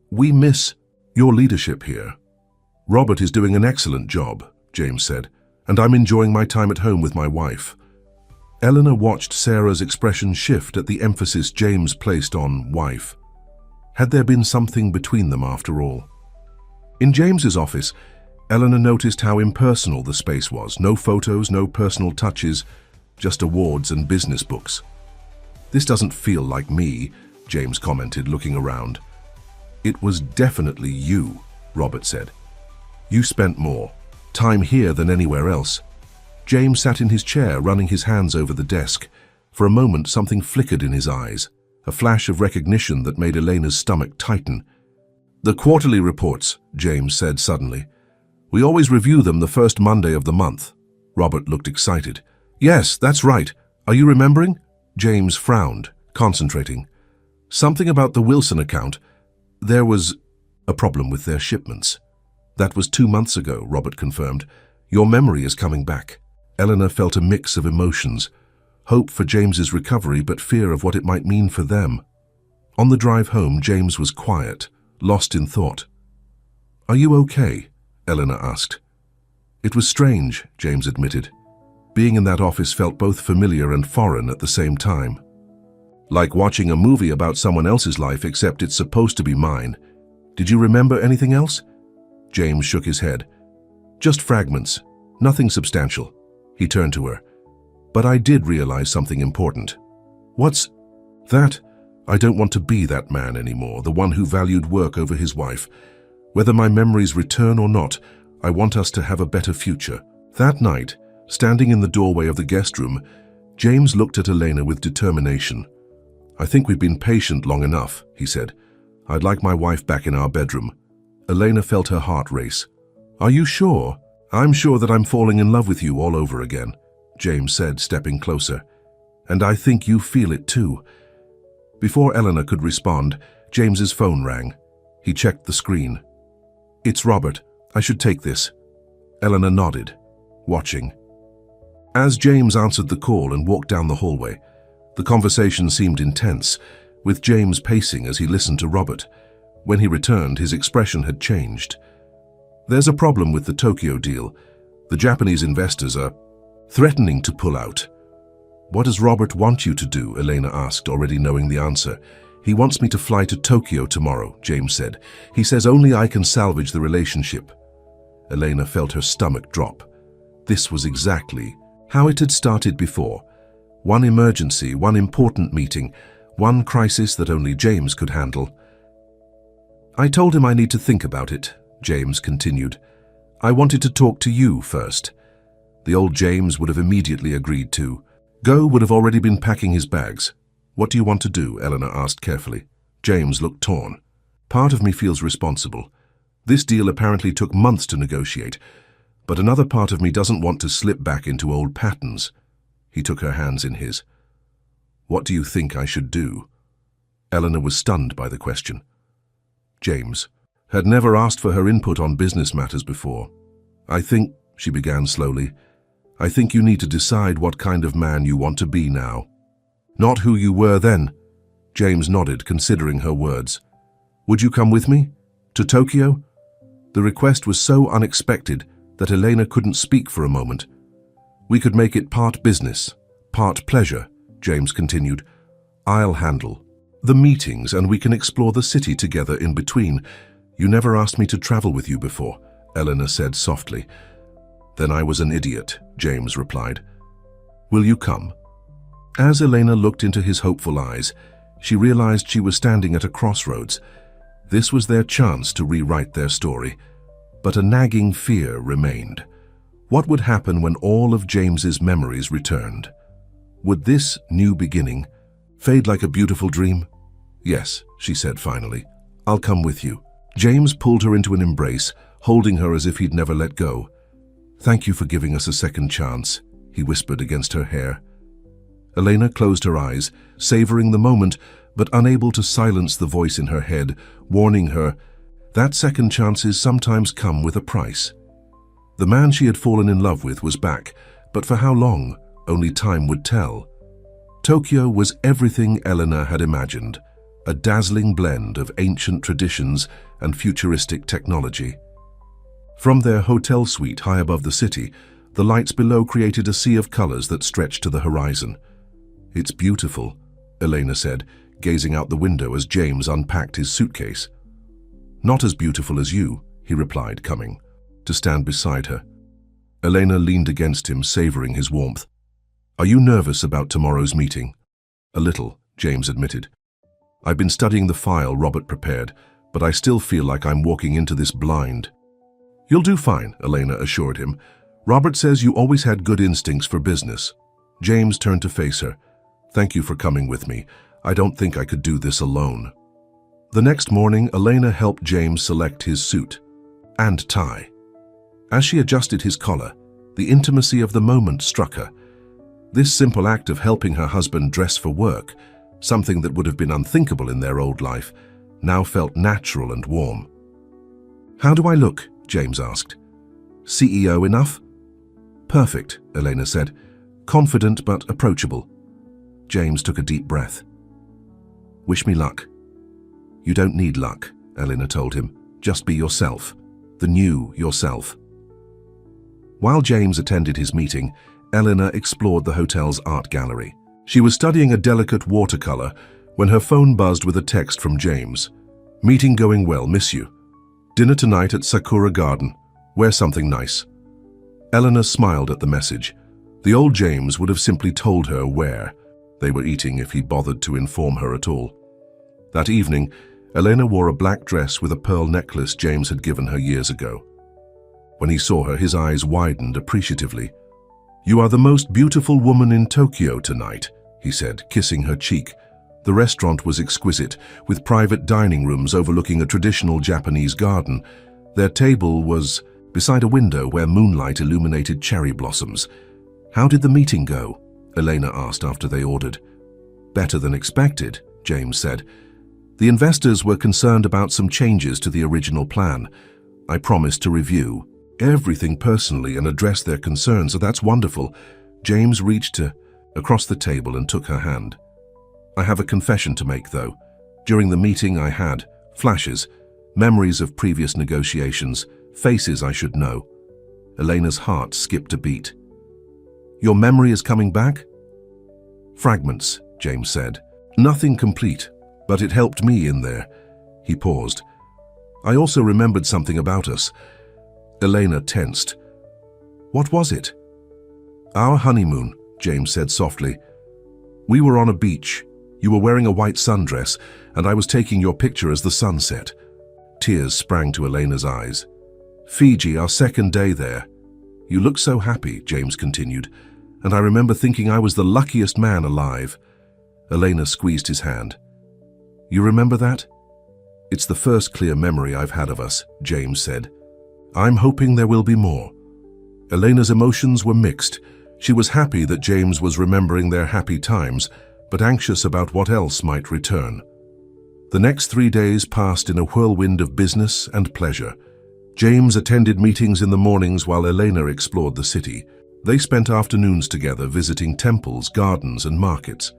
"We miss your leadership here." "Robert is doing an excellent job," James said, "and I'm enjoying my time at home with my wife." Eleanor watched Sarah's expression shift at the emphasis James placed on wife. Had there been something between them after all? In James's office, Eleanor noticed how impersonal the space was. No photos, no personal touches, just awards and business books. "This doesn't feel like me," James commented, looking around. "It was definitely you," Robert said. "You spent more time here than anywhere else." James sat in his chair, running his hands over the desk. For a moment, something flickered in his eyes, a flash of recognition that made Elena's stomach tighten. "The quarterly reports," James said suddenly. "We always review them the first Monday of the month." Robert looked excited. "Yes, that's right. Are you remembering?" James frowned, concentrating. "Something about the Wilson account. There was a problem with their shipments." "That was 2 months ago," Robert confirmed. "Your memory is coming back." Eleanor felt a mix of emotions, hope for James's recovery but fear of what it might mean for them. On the drive home, James was quiet, lost in thought. "Are you okay?" Eleanor asked. "It was strange," James admitted. Being in that office felt both familiar and foreign at the same time. "Like watching a movie about someone else's life, except it's supposed to be mine. Did you remember anything else?" James shook his head. "Just fragments, nothing substantial." He turned to her. "But I did realize something important." "What's that?" "I don't want to be that man anymore, the one who valued work over his wife. Whether my memories return or not, I want us to have a better future." That night, standing in the doorway of the guest room, James looked at Elena with determination. "I think we've been patient long enough," he said. "I'd like my wife back in our bedroom." Elena felt her heart race. "Are you sure?" "I'm sure that I'm falling in love with you all over again," James said, stepping closer. "And I think you feel it too." Before Eleanor could respond, James's phone rang. He checked the screen. "It's Robert. I should take this." Eleanor nodded, watching. As James answered the call and walked down the hallway, the conversation seemed intense, with James pacing as he listened to Robert. When he returned, his expression had changed. "There's a problem with the Tokyo deal. The Japanese investors are threatening to pull out." "What does Robert want you to do?" Elena asked, already knowing the answer. "He wants me to fly to Tokyo tomorrow," James said. "He says only I can salvage the relationship." Elena felt her stomach drop. This was exactly how it had started before. One emergency, one important meeting, one crisis that only James could handle. "I told him I need to think about it," James continued. "I wanted to talk to you first." The old James would have immediately agreed to. Go would have already been packing his bags. "What do you want to do?" Eleanor asked carefully. James looked torn. "Part of me feels responsible. This deal apparently took months to negotiate, but another part of me doesn't want to slip back into old patterns." He took her hands in his. "What do you think I should do?" Eleanor was stunned by the question. James had never asked for her input on business matters before. "I think," she began slowly, "I think you need to decide what kind of man you want to be now. Not who you were then." James nodded, considering her words. "Would you come with me? To Tokyo?" The request was so unexpected that Elena couldn't speak for a moment. "We could make it part business, part pleasure," James continued. "I'll handle the meetings and we can explore the city together in between. You never asked me to travel with you before, Elena said softly. Then I was an idiot, James replied. Will you come? As Elena looked into his hopeful eyes, she realized she was standing at a crossroads. This was their chance to rewrite their story, but a nagging fear remained. What would happen when all of James's memories returned? Would this new beginning fade like a beautiful dream? Yes, she said finally. I'll come with you. James pulled her into an embrace, holding her as if he'd never let go. Thank you for giving us a second chance, he whispered against her hair. Elena closed her eyes, savoring the moment, but unable to silence the voice in her head, warning her that second chances sometimes come with a price. The man she had fallen in love with was back, but for how long? Only time would tell. Tokyo was everything Elena had imagined, a dazzling blend of ancient traditions and futuristic technology. From their hotel suite high above the city, the lights below created a sea of colors that stretched to the horizon. It's beautiful, Elena said, gazing out the window as James unpacked his suitcase. Not as beautiful as you, he replied, coming to stand beside her. Elena leaned against him, savoring his warmth. Are you nervous about tomorrow's meeting? A little, James admitted. I've been studying the file Robert prepared, but I still feel like I'm walking into this blind. You'll do fine, Elena assured him. Robert says you always had good instincts for business. James turned to face her. Thank you for coming with me. I don't think I could do this alone. The next morning, Elena helped James select his suit and tie. As she adjusted his collar, the intimacy of the moment struck her. This simple act of helping her husband dress for work, something that would have been unthinkable in their old life, now felt natural and warm. How do I look? James asked. CEO enough? Perfect, Elena said. Confident but approachable. James took a deep breath. Wish me luck. You don't need luck, Elena told him. Just be yourself. The new yourself. While James attended his meeting, Elena explored the hotel's art gallery. She was studying a delicate watercolor when her phone buzzed with a text from James. Meeting going well, miss you. Dinner tonight at Sakura Garden. Wear something nice. Elena smiled at the message. The old James would have simply told her where they were eating if he bothered to inform her at all. That evening, Elena wore a black dress with a pearl necklace James had given her years ago. When he saw her, his eyes widened appreciatively. You are the most beautiful woman in Tokyo tonight, he said, kissing her cheek. The restaurant was exquisite, with private dining rooms overlooking a traditional Japanese garden. Their table was beside a window where moonlight illuminated cherry blossoms. How did the meeting go? Elena asked after they ordered. Better than expected, James said. The investors were concerned about some changes to the original plan. I promised to review everything personally and address their concerns, so that's wonderful. James reached across the table and took her hand. I have a confession to make, though. During the meeting I had flashes, memories of previous negotiations, faces I should know. Elena's heart skipped a beat. Your memory is coming back? Fragments, James said. Nothing complete, but it helped me in there. He paused. I also remembered something about us. Elena tensed. What was it? Our honeymoon, James said softly. We were on a beach. You were wearing a white sundress, and I was taking your picture as the sun set. Tears sprang to Elena's eyes. Fiji, our second day there. You looked so happy, James continued, and I remember thinking I was the luckiest man alive. Elena squeezed his hand. You remember that? It's the first clear memory I've had of us, James said. I'm hoping there will be more. Elena's emotions were mixed. She was happy that James was remembering their happy times, but anxious about what else might return. The next 3 days passed in a whirlwind of business and pleasure. James attended meetings in the mornings while Elena explored the city. They spent afternoons together visiting temples, gardens, and markets.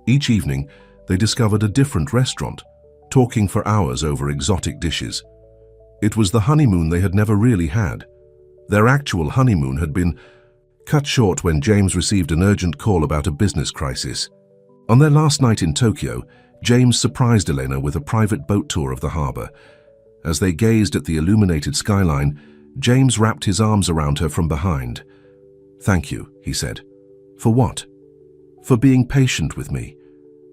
Each evening, they discovered a different restaurant, talking for hours over exotic dishes. It was the honeymoon they had never really had. Their actual honeymoon had been cut short when James received an urgent call about a business crisis. On their last night in Tokyo, James surprised Elena with a private boat tour of the harbor. As they gazed at the illuminated skyline, James wrapped his arms around her from behind. "Thank you," he said. "For what?" "For being patient with me.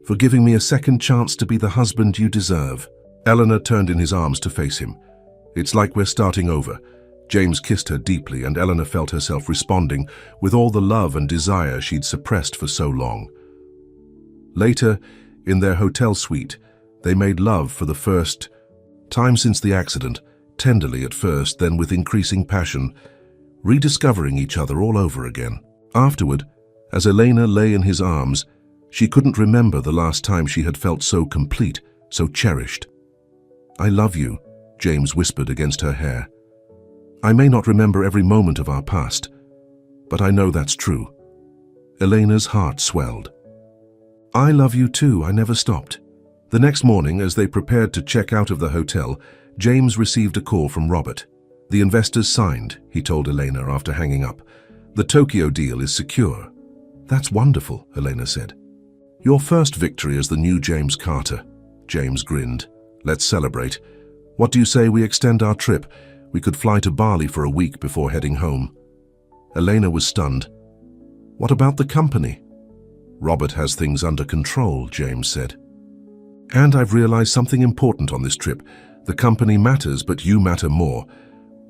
For giving me a second chance to be the husband you deserve." Eleanor turned in his arms to face him. "It's like we're starting over." James kissed her deeply, and Eleanor felt herself responding with all the love and desire she'd suppressed for so long. Later, in their hotel suite, they made love for the first time since the accident, tenderly at first, then with increasing passion, rediscovering each other all over again. Afterward, as Elena lay in his arms, she couldn't remember the last time she had felt so complete, so cherished. "I love you," James whispered against her hair. "I may not remember every moment of our past, but I know that's true." Elena's heart swelled. "I love you too, I never stopped." The next morning, as they prepared to check out of the hotel, James received a call from Robert. "The investors signed," he told Elena after hanging up. "The Tokyo deal is secure." "That's wonderful," Elena said. "Your first victory as the new James Carter." James grinned. "Let's celebrate. What do you say we extend our trip? We could fly to Bali for a week before heading home." Elena was stunned. "What about the company?" "Robert has things under control," James said. "And I've realized something important on this trip. The company matters, but you matter more.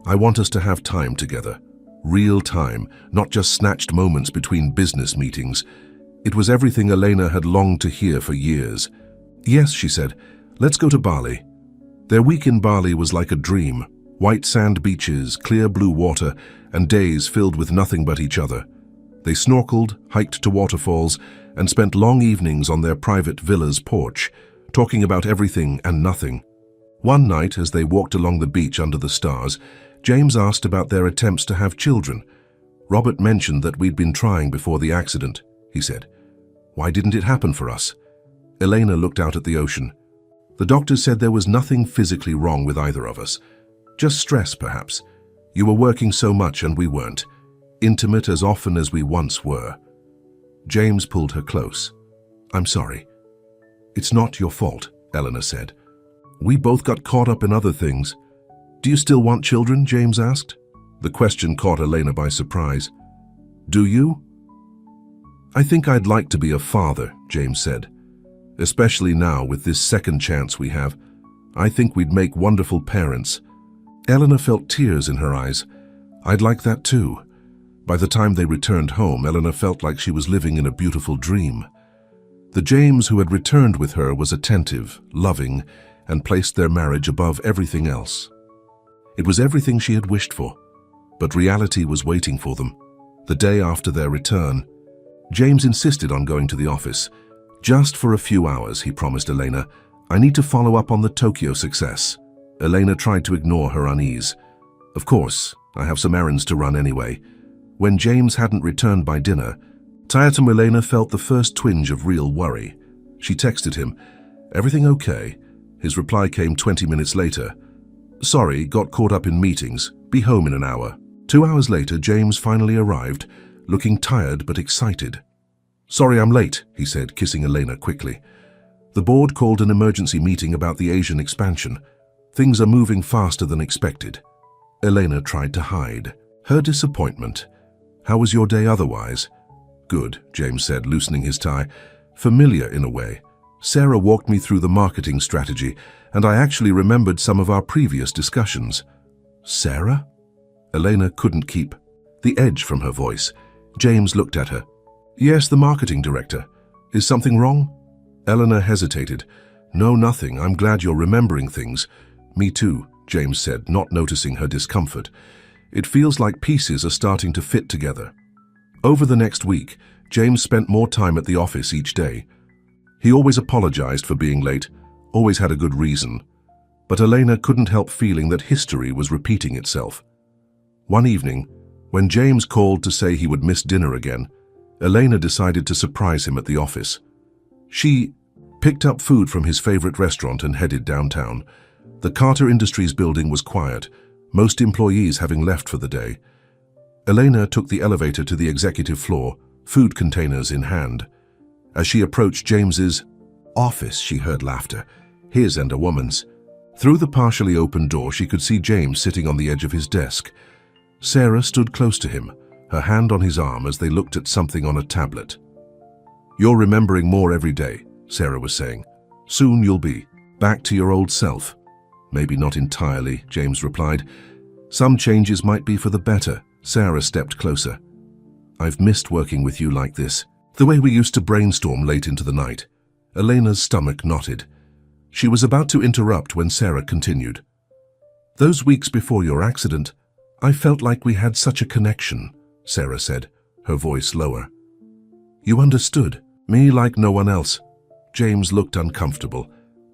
I want us to have time together. Real time, not just snatched moments between business meetings." It was everything Elena had longed to hear for years. "Yes," she said, "let's go to Bali." Their week in Bali was like a dream. White sand beaches, clear blue water, and days filled with nothing but each other. They snorkeled, hiked to waterfalls, and spent long evenings on their private villa's porch, talking about everything and nothing. One night, as they walked along the beach under the stars, James asked about their attempts to have children. "Robert mentioned that we'd been trying before the accident," he said. "Why didn't it happen for us?" Elena looked out at the ocean. "The doctors said there was nothing physically wrong with either of us. Just stress, perhaps. You were working so much and we weren't. Intimate as often as we once were." James pulled her close. "I'm sorry." "It's not your fault," Eleanor said. "We both got caught up in other things." "Do you still want children?" James asked. The question caught Elena by surprise. "Do you?" "I think I'd like to be a father," James said. "Especially now with this second chance we have. I think we'd make wonderful parents." Eleanor felt tears in her eyes. "I'd like that too." By the time they returned home, Eleanor felt like she was living in a beautiful dream. The James who had returned with her was attentive, loving, and placed their marriage above everything else. It was everything she had wished for, but reality was waiting for them. The day after their return, James insisted on going to the office. "Just for a few hours," he promised Elena. "I need to follow up on the Tokyo success." Elena tried to ignore her unease. "Of course, I have some errands to run anyway." When James hadn't returned by dinner, tiresome Elena felt the first twinge of real worry. She texted him, "Everything okay?" His reply came 20 minutes later. "Sorry, got caught up in meetings. Be home in an hour." 2 hours later, James finally arrived, looking tired but excited. "Sorry I'm late," he said, kissing Elena quickly. "The board called an emergency meeting about the Asian expansion. Things are moving faster than expected." Elena tried to hide her disappointment. "How was your day otherwise?" "Good," James said, loosening his tie. "Familiar in a way. Sarah walked me through the marketing strategy, and I actually remembered some of our previous discussions." "Sarah?" Elena couldn't keep the edge from her voice. James looked at her. "Yes, the marketing director. Is something wrong?" Eleanor hesitated. "No, nothing. I'm glad you're remembering things." "Me too," James said, not noticing her discomfort. "It feels like pieces are starting to fit together." Over the next week, James spent more time at the office each day. He always apologized for being late, always had a good reason. But Elena couldn't help feeling that history was repeating itself. One evening, when James called to say he would miss dinner again, Elena decided to surprise him at the office. She picked up food from his favorite restaurant and headed downtown. The Carter Industries building was quiet, most employees having left for the day. Elena took the elevator to the executive floor, food containers in hand. As she approached James's office, she heard laughter, his and a woman's. Through the partially open door, she could see James sitting on the edge of his desk. Sarah stood close to him, her hand on his arm as they looked at something on a tablet. "You're remembering more every day," Sarah was saying. "Soon you'll be back to your old self." "Maybe not entirely," James replied. "Some changes might be for the better." Sarah stepped closer. "I've missed working with you like this, the way we used to brainstorm late into the night." Elena's stomach knotted. She was about to interrupt when Sarah continued. "Those weeks before your accident, I felt like we had such a connection," Sarah said, her voice lower. "You understood me like no one else." James looked uncomfortable.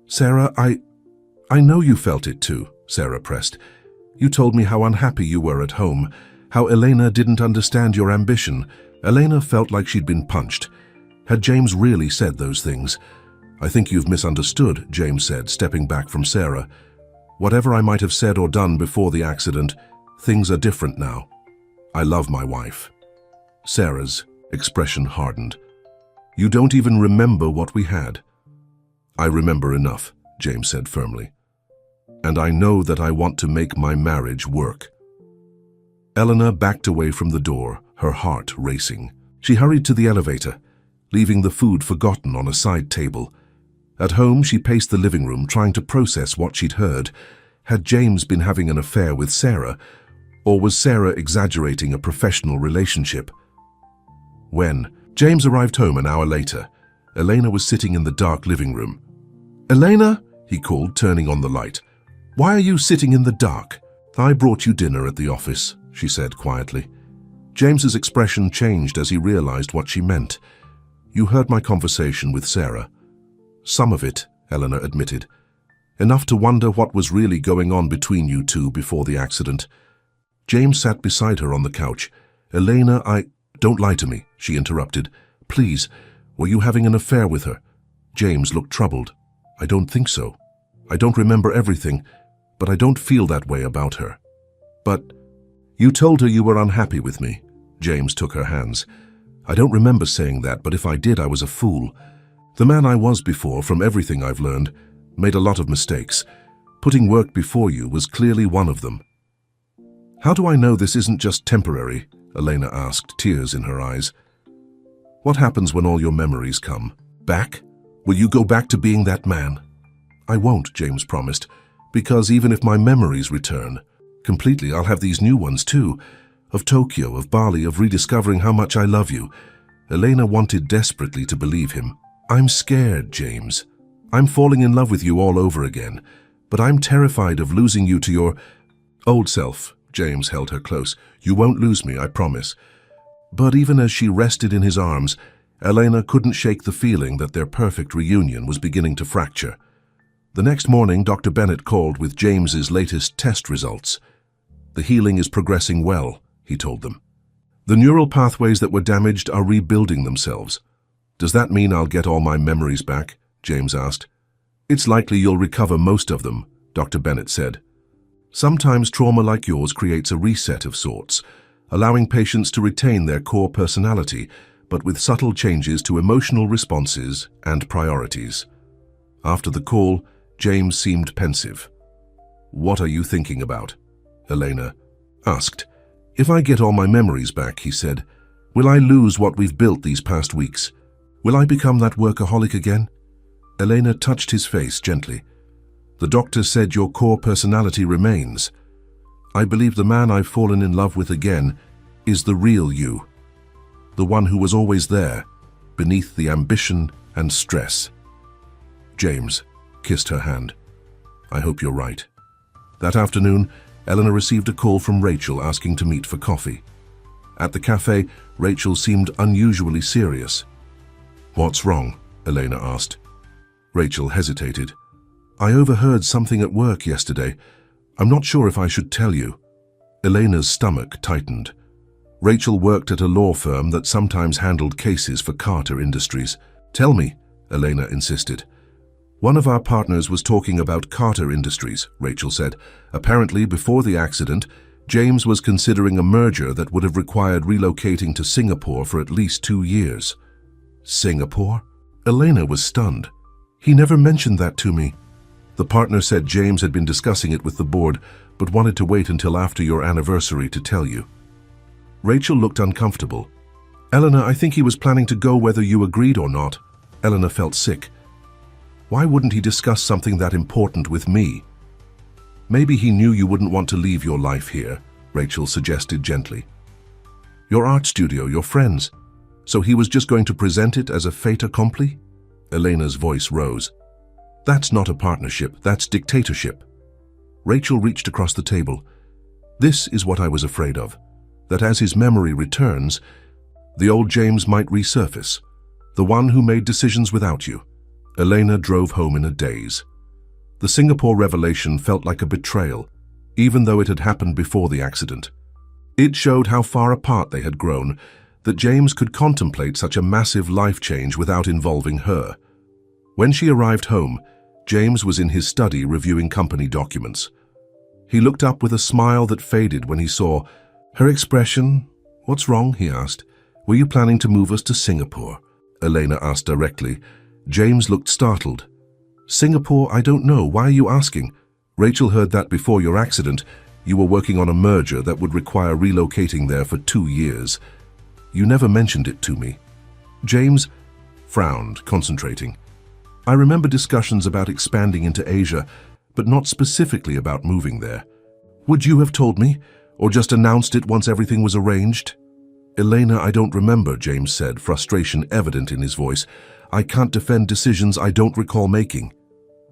"Sarah, I know you felt it too," Sarah pressed. "You told me how unhappy you were at home, how Elena didn't understand your ambition." Elena felt like she'd been punched. Had James really said those things? "I think you've misunderstood," James said, stepping back from Sarah. "Whatever I might have said or done before the accident, things are different now. I love my wife." Sarah's expression hardened. "You don't even remember what we had." "I remember enough," James said firmly. "And I know that I want to make my marriage work." Eleanor backed away from the door, her heart racing. She hurried to the elevator, leaving the food forgotten on a side table. At home, she paced the living room, trying to process what she'd heard. Had James been having an affair with Sarah, or was Sarah exaggerating a professional relationship? When James arrived home an hour later, Elena was sitting in the dark living room. "Elena," he called, turning on the light. "Why are you sitting in the dark?" "I brought you dinner at the office," she said quietly. James's expression changed as he realized what she meant. "You heard my conversation with Sarah." "Some of it," Eleanor admitted. "Enough to wonder what was really going on between you two before the accident." James sat beside her on the couch. "Elena, Don't lie to me," she interrupted. "Please, were you having an affair with her?" James looked troubled. "I don't think so. I don't remember everything, but I don't feel that way about her." "But you told her you were unhappy with me." James took her hands. "I don't remember saying that, but if I did, I was a fool. The man I was before, from everything I've learned, made a lot of mistakes. Putting work before you was clearly one of them." "How do I know this isn't just temporary?" Elena asked, tears in her eyes. "What happens when all your memories come back? Will you go back to being that man?" "I won't," James promised, "because even if my memories return completely, I'll have these new ones too. Of Tokyo, of Bali, of rediscovering how much I love you." Elena wanted desperately to believe him. "I'm scared, James. I'm falling in love with you all over again, but I'm terrified of losing you to your old self." James held her close. "You won't lose me, I promise." But even as she rested in his arms, Elena couldn't shake the feeling that their perfect reunion was beginning to fracture. The next morning, Dr. Bennett called with James's latest test results. "The healing is progressing well," he told them. "The neural pathways that were damaged are rebuilding themselves." "Does that mean I'll get all my memories back?" James asked. "It's likely you'll recover most of them," Dr. Bennett said. "Sometimes trauma like yours creates a reset of sorts, allowing patients to retain their core personality, but with subtle changes to emotional responses and priorities." After the call, James seemed pensive. "What are you thinking about?" Elena asked. "If I get all my memories back," he said, "will I lose what we've built these past weeks? Will I become that workaholic again?" Elena touched his face gently. "The doctor said your core personality remains. I believe the man I've fallen in love with again is the real you. The one who was always there, beneath the ambition and stress." James kissed her hand. "I hope you're right." That afternoon, Eleanor received a call from Rachel asking to meet for coffee. At the cafe, Rachel seemed unusually serious. "What's wrong?" Elena asked. Rachel hesitated. "I overheard something at work yesterday. I'm not sure if I should tell you." Elena's stomach tightened. Rachel worked at a law firm that sometimes handled cases for Carter Industries. "Tell me," Elena insisted. "One of our partners was talking about Carter Industries," Rachel said. "Apparently, before the accident, James was considering a merger that would have required relocating to Singapore for at least 2 years. "Singapore?" Elena was stunned. "He never mentioned that to me." The partner said James had been discussing it with the board, but wanted to wait until after your anniversary to tell you. Rachel looked uncomfortable. Eleanor, I think he was planning to go whether you agreed or not. Eleanor felt sick. Why wouldn't he discuss something that important with me? Maybe he knew you wouldn't want to leave your life here, Rachel suggested gently. Your art studio, your friends. So he was just going to present it as a fait accompli? Elena's voice rose. That's not a partnership, that's dictatorship. Rachel reached across the table. This is what I was afraid of, that as his memory returns, the old James might resurface, the one who made decisions without you. Elena drove home in a daze. The Singapore revelation felt like a betrayal, even though it had happened before the accident. It showed how far apart they had grown, that James could contemplate such a massive life change without involving her. When she arrived home, James was in his study reviewing company documents. He looked up with a smile that faded when he saw her expression. What's wrong? He asked. Were you planning to move us to Singapore? Elena asked directly. James looked startled. Singapore? I don't know. Why are you asking? Rachel heard that before your accident, you were working on a merger that would require relocating there for 2 years. You never mentioned it to me. James frowned, concentrating. I remember discussions about expanding into Asia, but not specifically about moving there. Would you have told me, or just announced it once everything was arranged? Elena, I don't remember, James said, frustration evident in his voice. I can't defend decisions I don't recall making.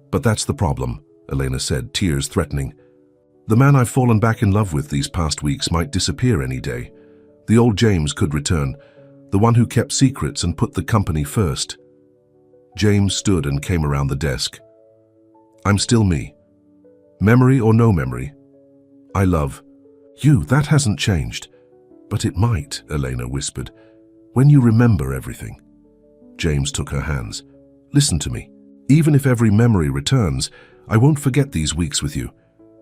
But that's the problem, Elena said, tears threatening. The man I've fallen back in love with these past weeks might disappear any day. The old James could return, the one who kept secrets and put the company first. James stood and came around the desk. I'm still me. Memory or no memory. I love you. That hasn't changed. But it might, Elena whispered, when you remember everything. James took her hands. Listen to me. Even if every memory returns, I won't forget these weeks with you.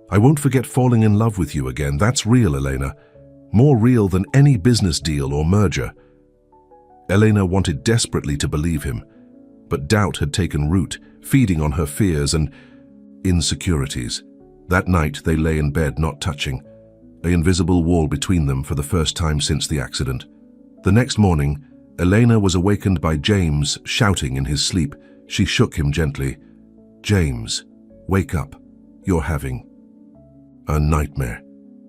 I won't forget falling in love with you again. That's real, Elena. More real than any business deal or merger. Elena wanted desperately to believe him, but doubt had taken root, feeding on her fears and insecurities. That night they lay in bed not touching, an invisible wall between them for the first time since the accident. The next morning, Elena was awakened by James shouting in his sleep. She shook him gently. James, wake up. You're having a nightmare.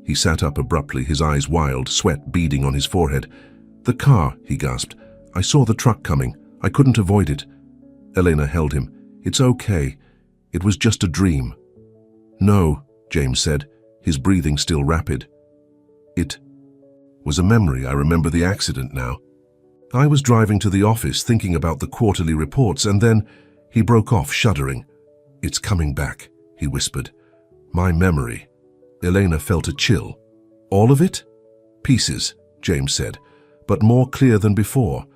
He sat up abruptly, his eyes wild, sweat beading on his forehead. The car, he gasped. I saw the truck coming. I couldn't avoid it. Elena held him. It's okay. It was just a dream. No, James said, his breathing still rapid. It was a memory. I remember the accident now. I was driving to the office thinking about the quarterly reports, and then he broke off, shuddering. It's coming back, he whispered. My memory. Elena felt a chill. All of it? Pieces, James said, but more clear than before.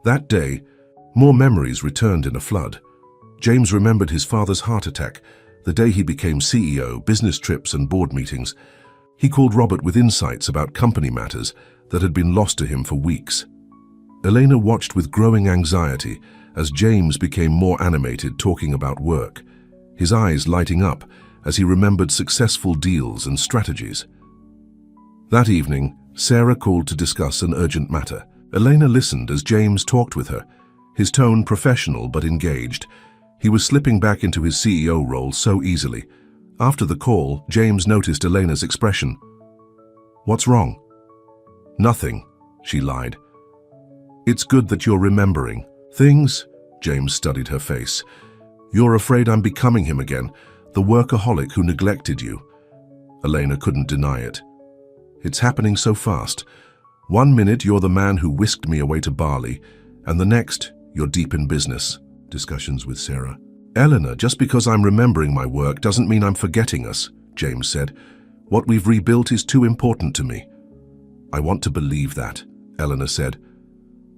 That day, more memories returned in a flood. James remembered his father's heart attack, the day he became CEO, business trips and board meetings. He called Robert with insights about company matters that had been lost to him for weeks. Elena watched with growing anxiety as James became more animated, talking about work, his eyes lighting up as he remembered successful deals and strategies. That evening, Sarah called to discuss an urgent matter. Elena listened as James talked with her, his tone professional but engaged. He was slipping back into his CEO role so easily. After the call, James noticed Elena's expression. What's wrong? Nothing, she lied. It's good that you're remembering. Things? James studied her face. You're afraid I'm becoming him again, the workaholic who neglected you. Elena couldn't deny it. It's happening so fast. 1 minute you're the man who whisked me away to Bali, and the next you're deep in business. Discussions with Sarah. Eleanor, just because I'm remembering my work doesn't mean I'm forgetting us, James said. What we've rebuilt is too important to me. I want to believe that, Eleanor said,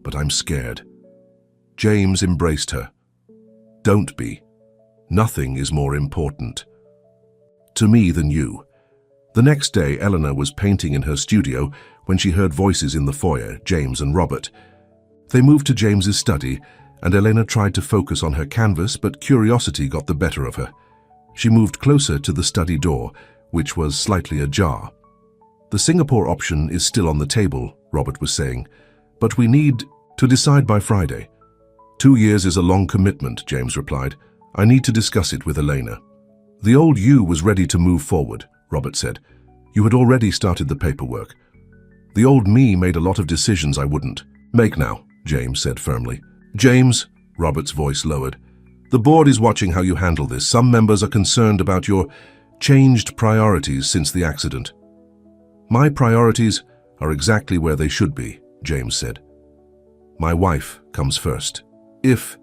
but I'm scared. James embraced her. Don't be. Nothing is more important to me than you. The next day, Eleanor was painting in her studio when she heard voices in the foyer, James and Robert. They moved to James's study, and Elena tried to focus on her canvas, but curiosity got the better of her. She moved closer to the study door, which was slightly ajar. "The Singapore option is still on the table," Robert was saying, "but we need to decide by Friday." 2 years is a long commitment, James replied. "I need to discuss it with Elena." "The old you was ready to move forward," Robert said. "You had already started the paperwork. The old me made a lot of decisions I wouldn't make now," James said firmly. "James," Robert's voice lowered, "the board is watching how you handle this. Some members are concerned about your changed priorities since the accident." "My priorities are exactly where they should be," James said. "My wife comes first. If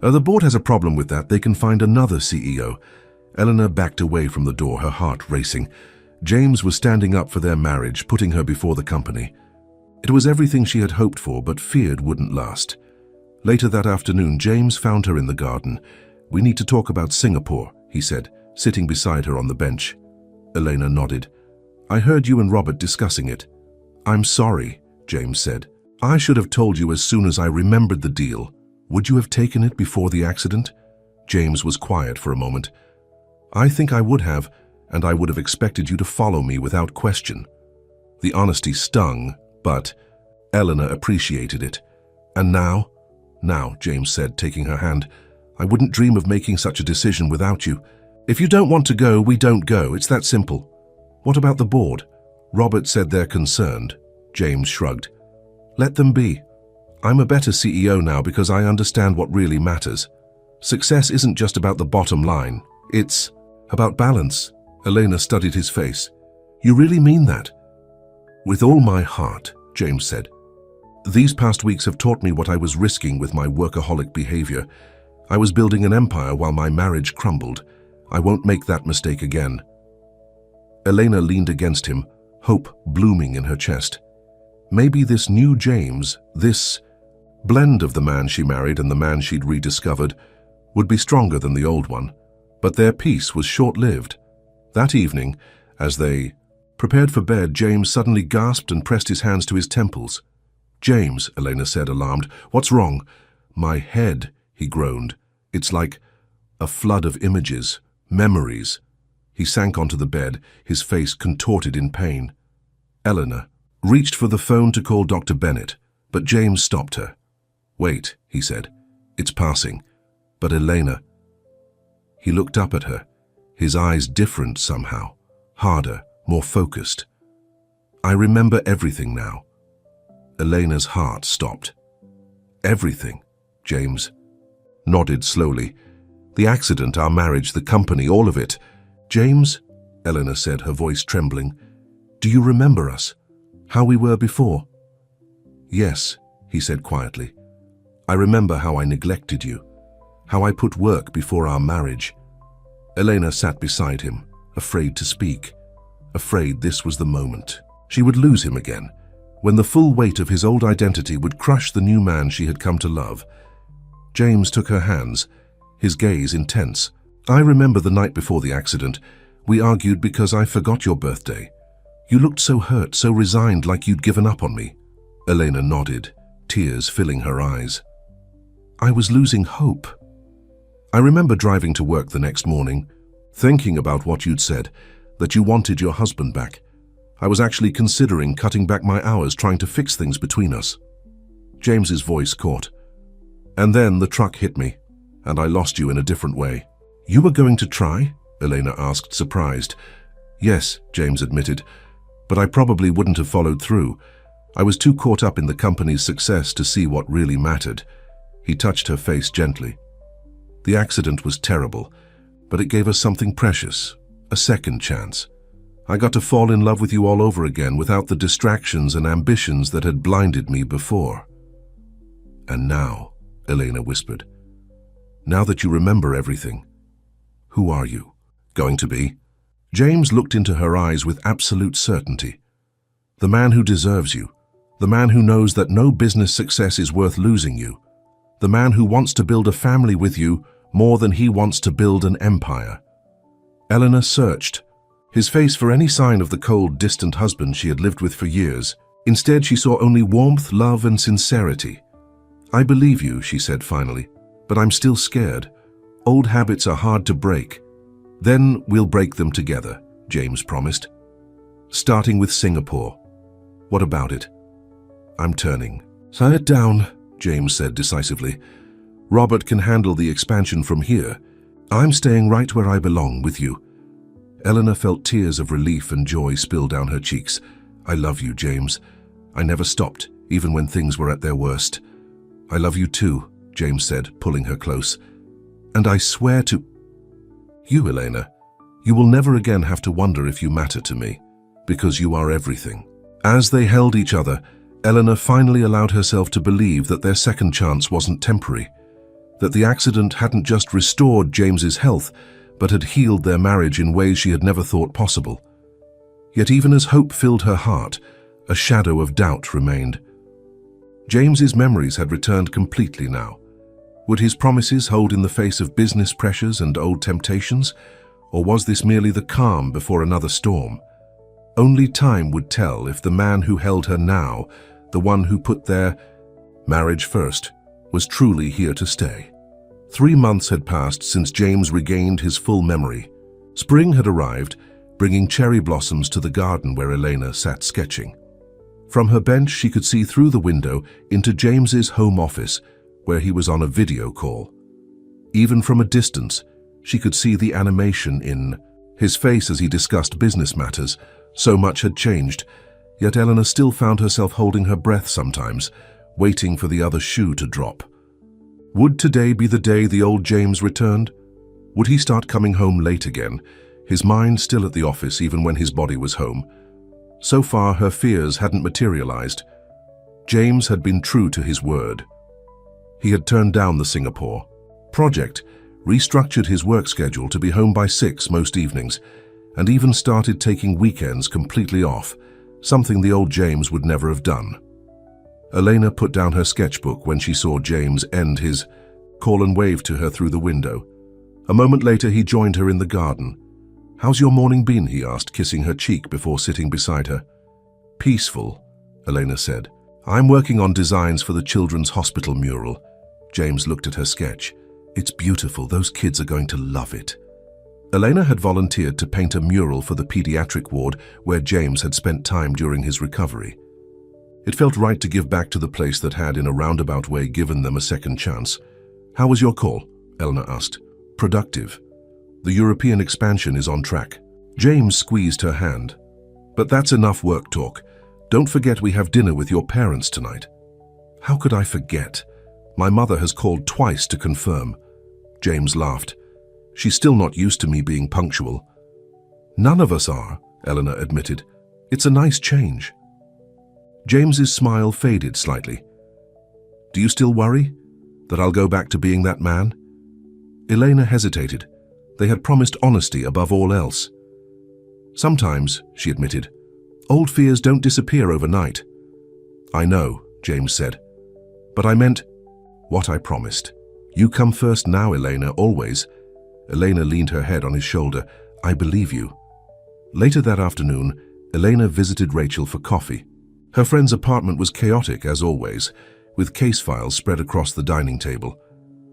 the board has a problem with that, they can find another CEO." Eleanor backed away from the door, her heart racing. James was standing up for their marriage, putting her before the company. It was everything she had hoped for, but feared wouldn't last. Later that afternoon, James found her in the garden. "We need to talk about Singapore," he said, sitting beside her on the bench. Elena nodded. "I heard you and Robert discussing it." "I'm sorry," James said. "I should have told you as soon as I remembered the deal. Would you have taken it before the accident?" James was quiet for a moment. "I think I would have, and I would have expected you to follow me without question." The honesty stung, but Eleanor appreciated it. "And now?" "Now," James said, taking her hand. "I wouldn't dream of making such a decision without you. If you don't want to go, we don't go. It's that simple." "What about the board?" Robert said they're concerned. James shrugged. "Let them be. I'm a better CEO now because I understand what really matters. Success isn't just about the bottom line. It's about balance." Elena studied his face. "You really mean that?" "With all my heart," James said. "These past weeks have taught me what I was risking with my workaholic behavior. I was building an empire while my marriage crumbled. I won't make that mistake again." Elena leaned against him, hope blooming in her chest. Maybe this new James, this blend of the man she married and the man she'd rediscovered, would be stronger than the old one. But their peace was short-lived. That evening, as they prepared for bed, James suddenly gasped and pressed his hands to his temples. "James," Elena said, alarmed, "what's wrong?" "My head," he groaned. "It's like a flood of images, memories." He sank onto the bed, his face contorted in pain. Eleanor reached for the phone to call Dr. Bennett, but James stopped her. "Wait," he said. "It's passing." "But Elena—" He looked up at her, his eyes different somehow, harder, more focused. "I remember everything now." Elena's heart stopped. "Everything," James nodded slowly. "The accident, our marriage, the company, all of it." "James," Eleanor said, her voice trembling, "do you remember us? How we were before?" "Yes," he said quietly. "I remember how I neglected you, how I put work before our marriage." Elena sat beside him, afraid to speak, afraid this was the moment. She would lose him again, when the full weight of his old identity would crush the new man she had come to love. James took her hands, his gaze intense. "I remember the night before the accident. We argued because I forgot your birthday. You looked so hurt, so resigned, like you'd given up on me." Elena nodded, tears filling her eyes. "I was losing hope. I remember driving to work the next morning, thinking about what you'd said, that you wanted your husband back. I was actually considering cutting back my hours trying to fix things between us." James's voice caught. "And then the truck hit me, and I lost you in a different way." "You were going to try?" Elena asked, surprised. "Yes," James admitted, "but I probably wouldn't have followed through. I was too caught up in the company's success to see what really mattered." He touched her face gently. "The accident was terrible, but it gave us something precious, a second chance. I got to fall in love with you all over again without the distractions and ambitions that had blinded me before." "And now," Elena whispered, "now that you remember everything, who are you going to be?" James looked into her eyes with absolute certainty. "The man who deserves you, the man who knows that no business success is worth losing you, the man who wants to build a family with you more than he wants to build an empire." Eleanor searched his face for any sign of the cold, distant husband she had lived with for years. Instead, she saw only warmth, love, and sincerity. "I believe you," she said finally, "but I'm still scared. Old habits are hard to break." Then we'll break them together, James promised. Starting with Singapore. What about it? I'm turning. Sit it down, James said decisively. Robert can handle the expansion from here. I'm staying right where I belong with you. Eleanor felt tears of relief and joy spill down her cheeks. I love you, James. I never stopped, even when things were at their worst. I love you too, James said, pulling her close. And I swear to you, Elena, you will never again have to wonder if you matter to me, because you are everything. As they held each other, Eleanor finally allowed herself to believe that their second chance wasn't temporary, that the accident hadn't just restored James's health, but had healed their marriage in ways she had never thought possible. Yet even as hope filled her heart, a shadow of doubt remained. James's memories had returned completely now. Would his promises hold in the face of business pressures and old temptations, or was this merely the calm before another storm? Only time would tell if the man who held her now, the one who put their marriage first, was truly here to stay. 3 months had passed since James regained his full memory. Spring had arrived, bringing cherry blossoms to the garden where Elena sat sketching. From her bench, she could see through the window into James's home office, where he was on a video call. Even from a distance, she could see the animation in his face as he discussed business matters. So much had changed, yet Eleanor still found herself holding her breath sometimes, waiting for the other shoe to drop. Would today be the day the old James returned? Would he start coming home late again, his mind still at the office even when his body was home? So far, her fears hadn't materialized. James had been true to his word. He had turned down the Singapore project, restructured his work schedule to be home by 6 most evenings, and even started taking weekends completely off, something the old James would never have done. Elena put down her sketchbook when she saw James end his call and waved to her through the window. A moment later, he joined her in the garden. "How's your morning been?" he asked, kissing her cheek before sitting beside her. "Peaceful," Elena said. "I'm working on designs for the children's hospital mural." James looked at her sketch. "It's beautiful. Those kids are going to love it." Elena had volunteered to paint a mural for the pediatric ward where James had spent time during his recovery. It felt right to give back to the place that had, in a roundabout way, given them a second chance. "How was your call?" Eleanor asked. "Productive. The European expansion is on track." James squeezed her hand. "But that's enough work talk. Don't forget we have dinner with your parents tonight." "How could I forget? My mother has called twice to confirm." James laughed. "She's still not used to me being punctual." "None of us are," Eleanor admitted. "It's a nice change." James's smile faded slightly. "Do you still worry that I'll go back to being that man?" Elena hesitated. They had promised honesty above all else. "Sometimes," she admitted, "old fears don't disappear overnight." "I know," James said. "But I meant what I promised. You come first now, Elena, always." Elena leaned her head on his shoulder. "I believe you." Later that afternoon, Elena visited Rachel for coffee. Her friend's apartment was chaotic, as always, with case files spread across the dining table.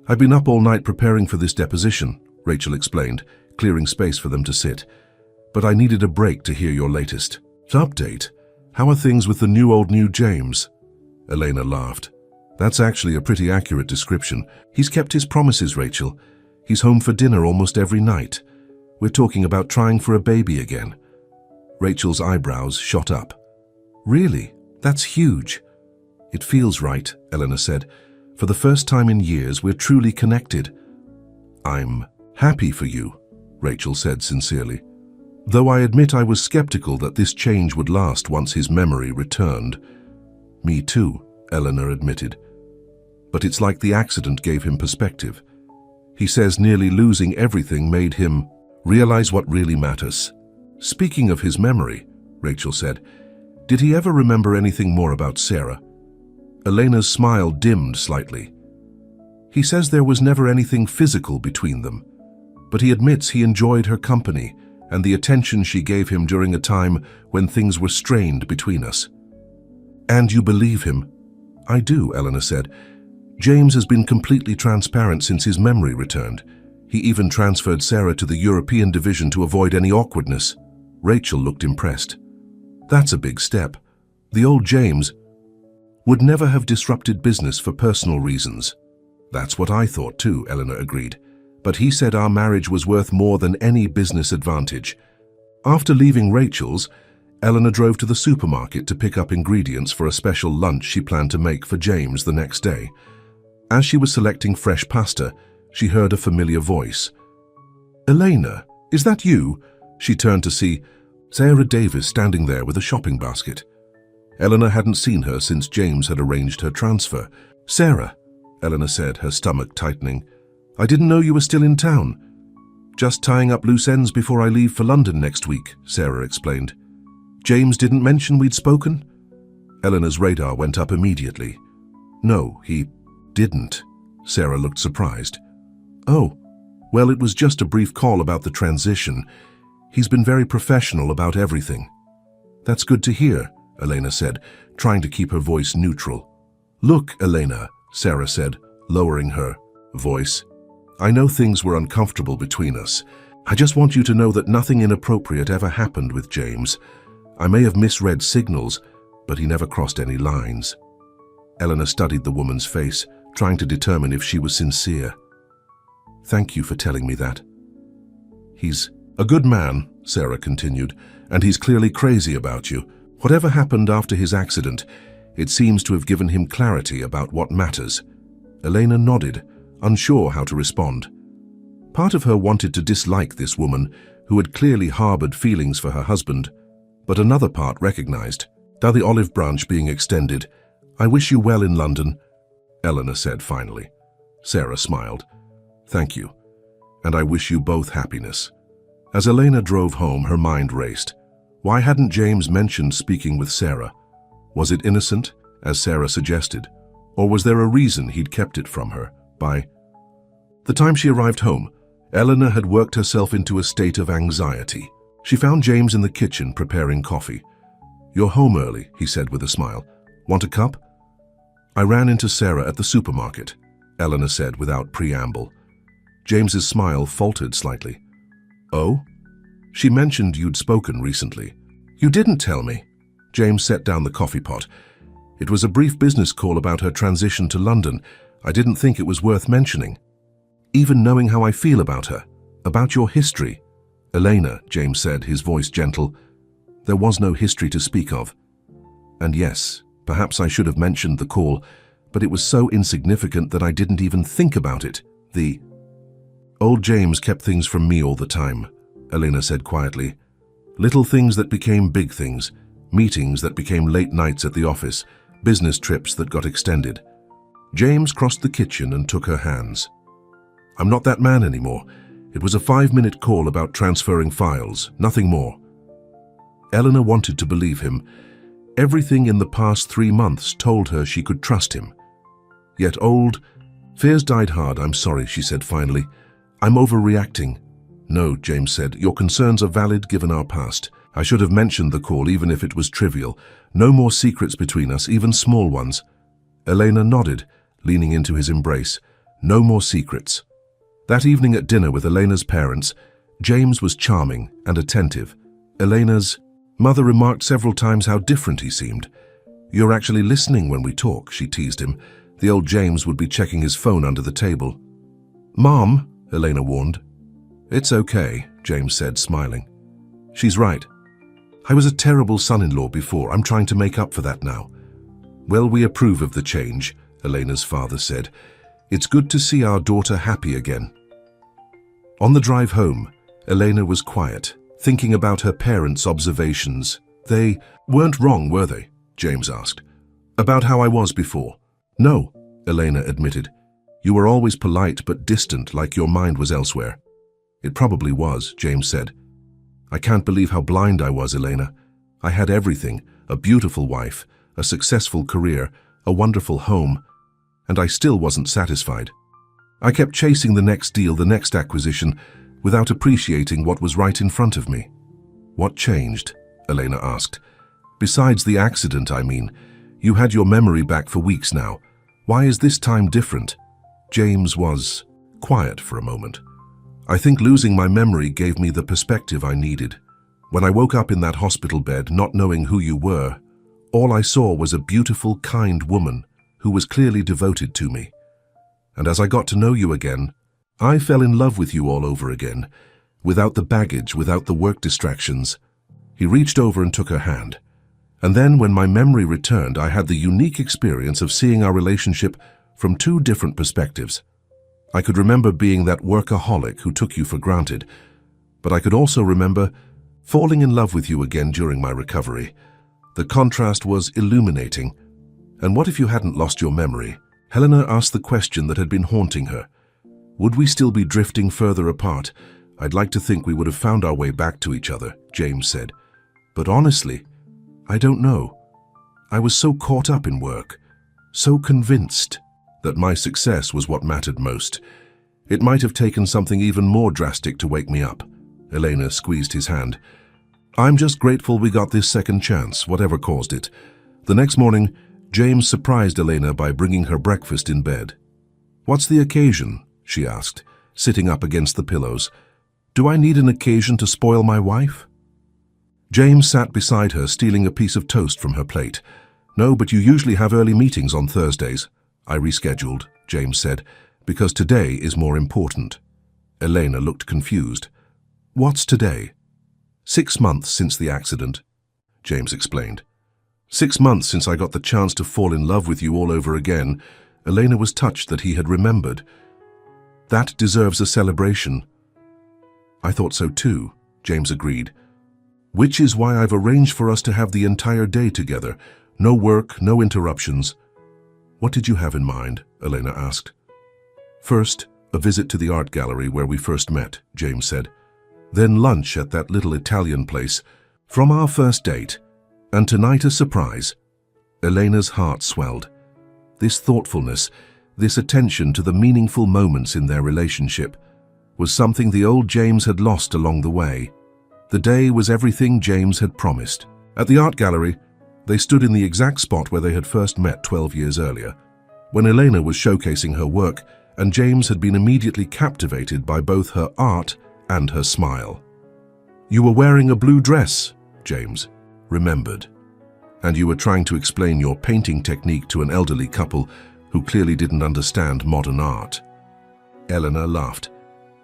"I've been up all night preparing for this deposition," Rachel explained, clearing space for them to sit. "But I needed a break to hear your latest update. How are things with the new James?" Elena laughed. "That's actually a pretty accurate description. He's kept his promises, Rachel. He's home for dinner almost every night. We're talking about trying for a baby again." Rachel's eyebrows shot up. "Really? That's huge." "It feels right," Eleanor said. "For the first time in years, we're truly connected." "I'm happy for you," Rachel said sincerely. "Though I admit I was skeptical that this change would last once his memory returned." "Me too," Eleanor admitted. "But it's like the accident gave him perspective. He says nearly losing everything made him realize what really matters." "Speaking of his memory," Rachel said, "did he ever remember anything more about Sarah?" Elena's smile dimmed slightly. "He says there was never anything physical between them, but he admits he enjoyed her company and the attention she gave him during a time when things were strained between us." "And you believe him?" "I do," Eleanor said. "James has been completely transparent since his memory returned. He even transferred Sarah to the European division to avoid any awkwardness. Rachel looked impressed. That's a big step. The old James would never have disrupted business for personal reasons. That's what I thought too, Eleanor agreed. But he said our marriage was worth more than any business advantage. After leaving Rachel's, Eleanor drove to the supermarket to pick up ingredients for a special lunch she planned to make for James the next day. As she was selecting fresh pasta, she heard a familiar voice. "Elena, is that you?" She turned to see Sarah Davis standing there with a shopping basket. Eleanor hadn't seen her since James had arranged her transfer. "Sarah," Eleanor said, her stomach tightening, "I didn't know you were still in town." "Just tying up loose ends before I leave for London next week," Sarah explained. "James didn't mention we'd spoken?" Eleanor's radar went up immediately. "No, he didn't." Sarah looked surprised. "Oh, well, it was just a brief call about the transition. He's been very professional about everything." "That's good to hear," Elena said, trying to keep her voice neutral. "Look, Elena," Sarah said, lowering her voice, "I know things were uncomfortable between us. I just want you to know that nothing inappropriate ever happened with James. I may have misread signals, but he never crossed any lines." Eleanor studied the woman's face, trying to determine if she was sincere. "Thank you for telling me that." "He's a good man," Sarah continued, "and he's clearly crazy about you. Whatever happened after his accident, it seems to have given him clarity about what matters." Elena nodded, unsure how to respond. Part of her wanted to dislike this woman, who had clearly harbored feelings for her husband, but another part recognized, "Now the olive branch being extended, I wish you well in London," Eleanor said finally. Sarah smiled. "Thank you, and I wish you both happiness." As Elena drove home, her mind raced. Why hadn't James mentioned speaking with Sarah? Was it innocent, as Sarah suggested, or was there a reason he'd kept it from her? By the time she arrived home, Eleanor had worked herself into a state of anxiety. She found James in the kitchen preparing coffee. "You're home early," he said with a smile. "Want a cup?" "I ran into Sarah at the supermarket," Eleanor said without preamble. James's smile faltered slightly. "Oh? She mentioned you'd spoken recently." "You didn't tell me." James set down the coffee pot. "It was a brief business call about her transition to London. I didn't think it was worth mentioning. Even knowing how I feel about her, about your history." "Elena," James said, his voice gentle, "there was no history to speak of. And yes, perhaps I should have mentioned the call, but it was so insignificant that I didn't even think about it. The old James kept things from me all the time," Elena said quietly. "Little things that became big things, meetings that became late nights at the office, business trips that got extended." James crossed the kitchen and took her hands. "I'm not that man anymore. It was a 5-minute call about transferring files, nothing more." Eleanor wanted to believe him. Everything in the past 3 months told her she could trust him. Yet old fears died hard. "I'm sorry," she said finally. "I'm overreacting." "No," James said, "your concerns are valid given our past. I should have mentioned the call even if it was trivial. No more secrets between us, even small ones." Elena nodded, leaning into his embrace. No more secrets. That evening at dinner with Elena's parents, James was charming and attentive. Elena's mother remarked several times how different he seemed. "You're actually listening when we talk," she teased him. The old James would be checking his phone under the table. "Mom," Elena warned. "It's okay," James said, smiling. "She's right. I was a terrible son-in-law before. I'm trying to make up for that now." "Well, we approve of the change," Elena's father said. "It's good to see our daughter happy again." On the drive home, Elena was quiet, thinking about her parents' observations. "They weren't wrong, were they?" James asked. "About how I was before?" "No," Elena admitted. "You were always polite but distant, like your mind was elsewhere." "It probably was," James said. "I can't believe how blind I was, Elena. I had everything, a beautiful wife, a successful career, a wonderful home, and I still wasn't satisfied. I kept chasing the next deal, the next acquisition, without appreciating what was right in front of me." "What changed?" Elena asked. "Besides the accident, I mean. You had your memory back for weeks now. Why is this time different?" James was quiet for a moment. I think losing my memory gave me the perspective I needed. When I woke up in that hospital bed, not knowing who you were, all I saw was a beautiful, kind woman who was clearly devoted to me. And as I got to know you again, I fell in love with you all over again, without the baggage, without the work distractions. He reached over and took her hand. And then when my memory returned, I had the unique experience of seeing our relationship from two different perspectives. I could remember being that workaholic who took you for granted, but I could also remember falling in love with you again during my recovery. The contrast was illuminating. And what if you hadn't lost your memory? Helena asked the question that had been haunting her. Would we still be drifting further apart? I'd like to think we would have found our way back to each other, James said. But honestly, I don't know. I was so caught up in work, so convinced that my success was what mattered most. It might have taken something even more drastic to wake me up. Elena squeezed his hand. I'm just grateful we got this second chance, whatever caused it. The next morning, James surprised Elena by bringing her breakfast in bed. What's the occasion? She asked, sitting up against the pillows. Do I need an occasion to spoil my wife? James sat beside her, stealing a piece of toast from her plate. No, but you usually have early meetings on Thursdays. I rescheduled, James said, because today is more important. Elena looked confused. What's today? 6 months since the accident, James explained. 6 months since I got the chance to fall in love with you all over again. Elena was touched that he had remembered. That deserves a celebration. I thought so too, James agreed. Which is why I've arranged for us to have the entire day together. No work, no interruptions. What did you have in mind? Elena asked. First, a visit to the art gallery where we first met, James said. Then lunch at that little Italian place. From our first date. And tonight a surprise. Elena's heart swelled. This thoughtfulness, this attention to the meaningful moments in their relationship, was something the old James had lost along the way. The day was everything James had promised. At the art gallery, they stood in the exact spot where they had first met 12 years earlier, when Elena was showcasing her work, and James had been immediately captivated by both her art and her smile. You were wearing a blue dress, James remembered, and you were trying to explain your painting technique to an elderly couple who clearly didn't understand modern art. Elena laughed.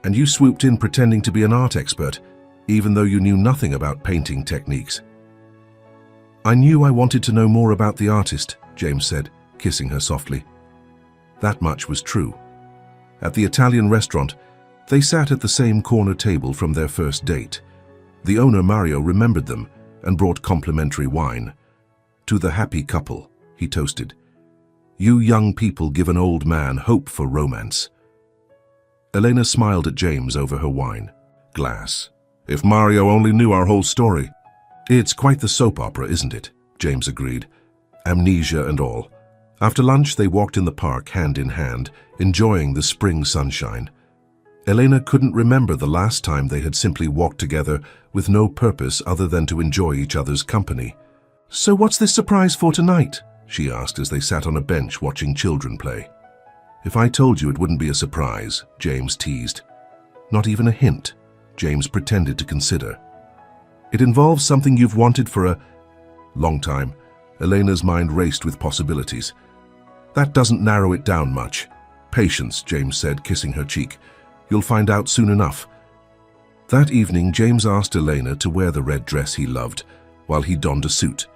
And you swooped in pretending to be an art expert, even though you knew nothing about painting techniques. I knew I wanted to know more about the artist, James said, kissing her softly. That much was true. At the Italian restaurant, they sat at the same corner table from their first date. The owner, Mario, remembered them and brought complimentary wine. To the happy couple, he toasted. You young people give an old man hope for romance. Elena smiled at James over her wine glass. If Mario only knew our whole story. It's quite the soap opera, isn't it? James agreed. Amnesia and all. After lunch, they walked in the park hand in hand, enjoying the spring sunshine. Elena couldn't remember the last time they had simply walked together with no purpose other than to enjoy each other's company. So what's this surprise for tonight? She asked as they sat on a bench watching children play. If I told you it wouldn't be a surprise, James teased. Not even a hint, James pretended to consider. It involves something you've wanted for a long time. Elena's mind raced with possibilities. That doesn't narrow it down much. Patience, James said, kissing her cheek. You'll find out soon enough. That evening, James asked Elena to wear the red dress he loved, while he donned a suit.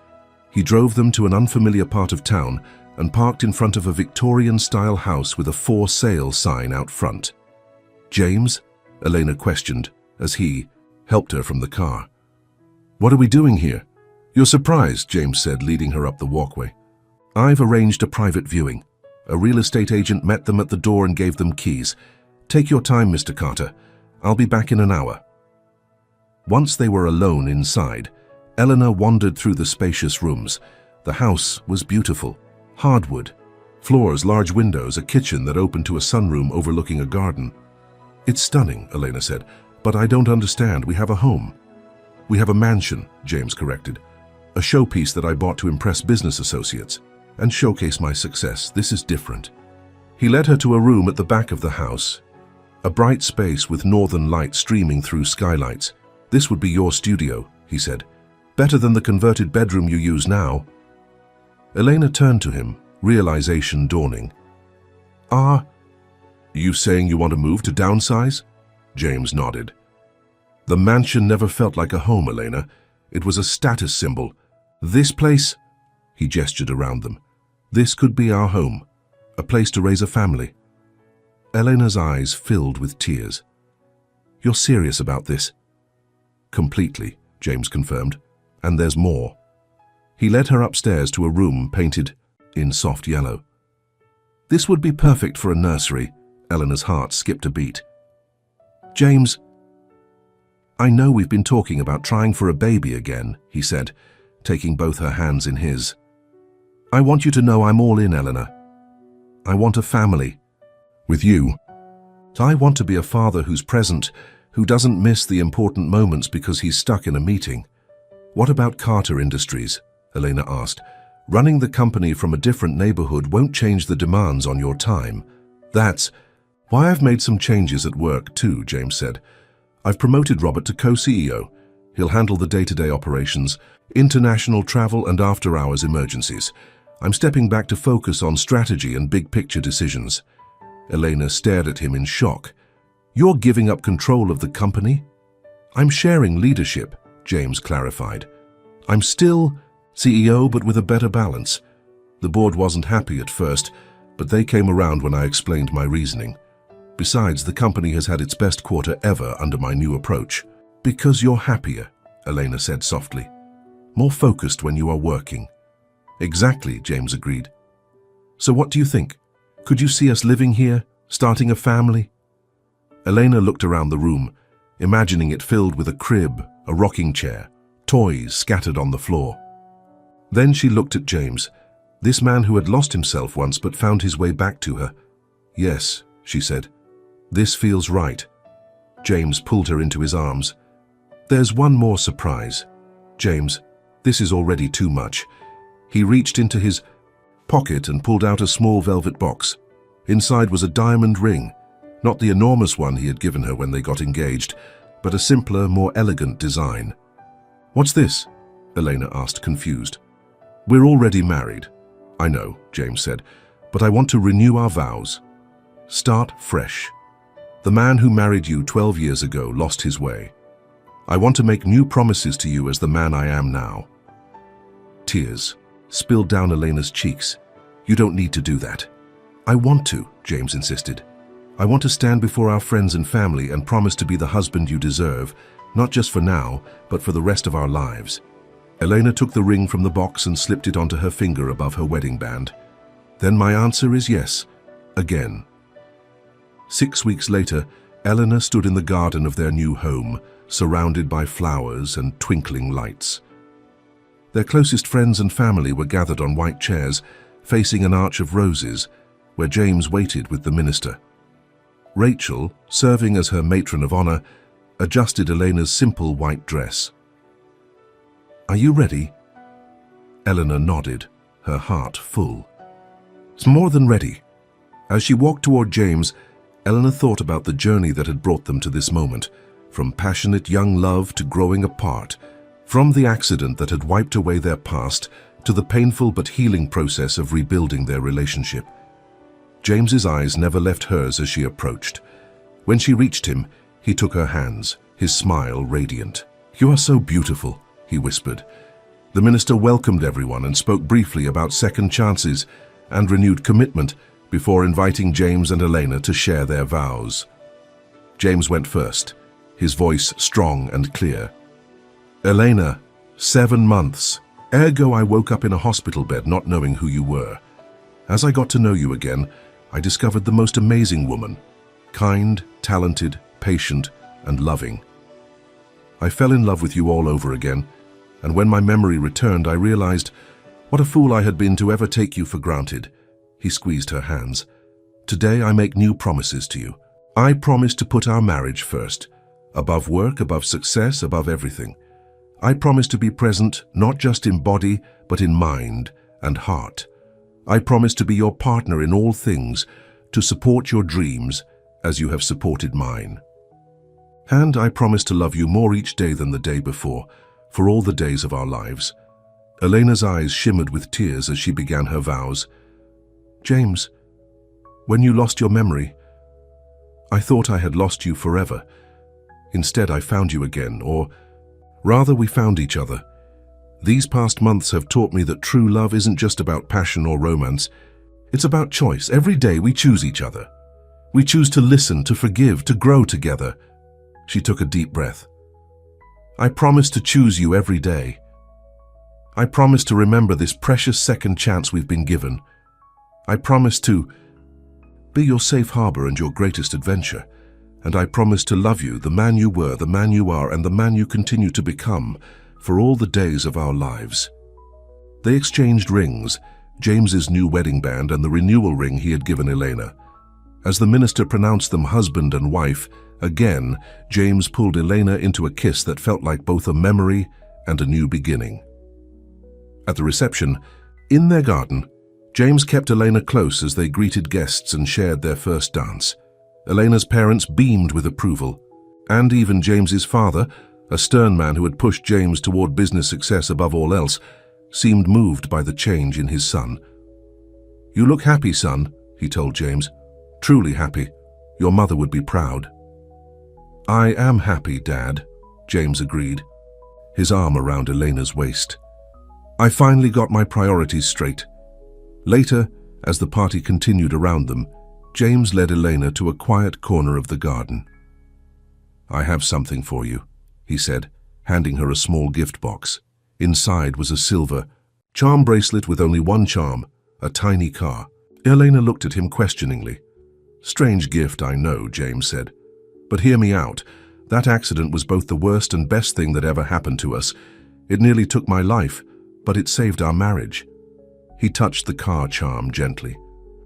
He drove them to an unfamiliar part of town and parked in front of a Victorian-style house with a for sale sign out front. James? Elena questioned, as he helped her from the car. What are we doing here? You're surprised, James said, leading her up the walkway. I've arranged a private viewing. A real estate agent met them at the door and gave them keys. Take your time, Mr. Carter. I'll be back in an hour. Once they were alone inside, Eleanor wandered through the spacious rooms. The house was beautiful. Hardwood. Floors, large windows, a kitchen that opened to a sunroom overlooking a garden. It's stunning, Elena said, but I don't understand. We have a home. We have a mansion, James corrected. A showpiece that I bought to impress business associates and showcase my success. This is different. He led her to a room at the back of the house. a bright space with northern light streaming through skylights. "This would be your studio," he said. "Better than the converted bedroom you use now." Elena turned to him, realization dawning. "Are you saying you want to move to downsize?" James nodded. "The mansion never felt like a home, Elena. It was a status symbol. This place," he gestured around them, "this could be our home, a place to raise a family." Elena's eyes filled with tears. "You're serious about this?" "Completely," James confirmed. "And there's more." He led her upstairs to a room painted in soft yellow. "This would be perfect for a nursery." Eleanor's heart skipped a beat. "James, I know we've been talking about trying for a baby again," he said, taking both her hands in his. "I want you to know I'm all in, Eleanor. I want a family. With you. I want to be a father who's present, who doesn't miss the important moments because he's stuck in a meeting." "What about Carter Industries?" Elena asked. "Running the company from a different neighborhood won't change the demands on your time." "That's why I've made some changes at work too," James said. "I've promoted Robert to co-CEO. He'll handle the day-to-day operations, international travel and after-hours emergencies. I'm stepping back to focus on strategy and big-picture decisions." Elena stared at him in shock. "You're giving up control of the company?" "I'm sharing leadership," James clarified. "I'm still CEO, but with a better balance. The board wasn't happy at first, but they came around when I explained my reasoning. Besides, the company has had its best quarter ever under my new approach." "Because you're happier," Elena said softly. "More focused when you are working." "Exactly," James agreed. "So what do you think? Could you see us living here, starting a family?" Elena looked around the room, imagining it filled with a crib, a rocking chair, toys scattered on the floor. Then she looked at James, this man who had lost himself once but found his way back to her. "Yes," she said. "This feels right." James pulled her into his arms. "There's one more surprise." "James, this is already too much." He reached into his pocket and pulled out a small velvet box. Inside was a diamond ring, not the enormous one he had given her when they got engaged, but a simpler, more elegant design. "What's this?" Elena asked, confused. "We're already married." "I know," James said, "but I want to renew our vows. Start fresh. The man who married you 12 years ago lost his way. I want to make new promises to you as the man I am now." Tears spilled down Elena's cheeks. "You don't need to do that." "I want to," James insisted. "I want to stand before our friends and family and promise to be the husband you deserve, not just for now, but for the rest of our lives." Elena took the ring from the box and slipped it onto her finger above her wedding band. "Then my answer is yes, again." 6 weeks later, Eleanor stood in the garden of their new home, surrounded by flowers and twinkling lights. Their closest friends and family were gathered on white chairs, facing an arch of roses, where James waited with the minister. Rachel, serving as her matron of honor, adjusted Elena's simple white dress. "Are you ready?" Eleanor nodded, her heart full. "It's more than ready." As she walked toward James, Eleanor thought about the journey that had brought them to this moment, from passionate young love to growing apart, from the accident that had wiped away their past to the painful but healing process of rebuilding their relationship. James's eyes never left hers as she approached. When she reached him, he took her hands, his smile radiant. "You are so beautiful," he whispered. The minister welcomed everyone and spoke briefly about second chances and renewed commitment before inviting James and Elena to share their vows. James went first, his voice strong and clear. "Elena, 7 months. Ergo, I woke up in a hospital bed not knowing who you were. As I got to know you again, I discovered the most amazing woman, kind, talented, patient, and loving. I fell in love with you all over again, and when my memory returned, I realized what a fool I had been to ever take you for granted." He squeezed her hands. "Today I make new promises to you. I promise to put our marriage first, above work, above success, above everything. I promise to be present not just in body, but in mind and heart. I promise to be your partner in all things, to support your dreams, as you have supported mine. And I promise to love you more each day than the day before, for all the days of our lives." Elena's eyes shimmered with tears as she began her vows. "James, when you lost your memory, I thought I had lost you forever. Instead, I found you again, or rather, we found each other. These past months have taught me that true love isn't just about passion or romance. It's about choice. Every day we choose each other. We choose to listen, to forgive, to grow together." She took a deep breath. "I promise to choose you every day. I promise to remember this precious second chance we've been given. I promise to be your safe harbor and your greatest adventure. And I promise to love you, the man you were, the man you are, and the man you continue to become, for all the days of our lives." They exchanged rings, James's new wedding band and the renewal ring he had given Elena. As the minister pronounced them husband and wife, again, James pulled Elena into a kiss that felt like both a memory and a new beginning. At the reception, in their garden, James kept Elena close as they greeted guests and shared their first dance. Elena's parents beamed with approval, and even James's father, a stern man who had pushed James toward business success above all else, seemed moved by the change in his son. "You look happy, son," he told James. "Truly happy. Your mother would be proud." "I am happy, Dad," James agreed, his arm around Elena's waist. "I finally got my priorities straight." Later, as the party continued around them, James led Elena to a quiet corner of the garden. "I have something for you," he said, handing her a small gift box. Inside was a silver charm bracelet with only one charm, a tiny car. Elena looked at him questioningly. "Strange gift, I know," James said. "But hear me out. That accident was both the worst and best thing that ever happened to us. It nearly took my life, but it saved our marriage." He touched the car charm gently.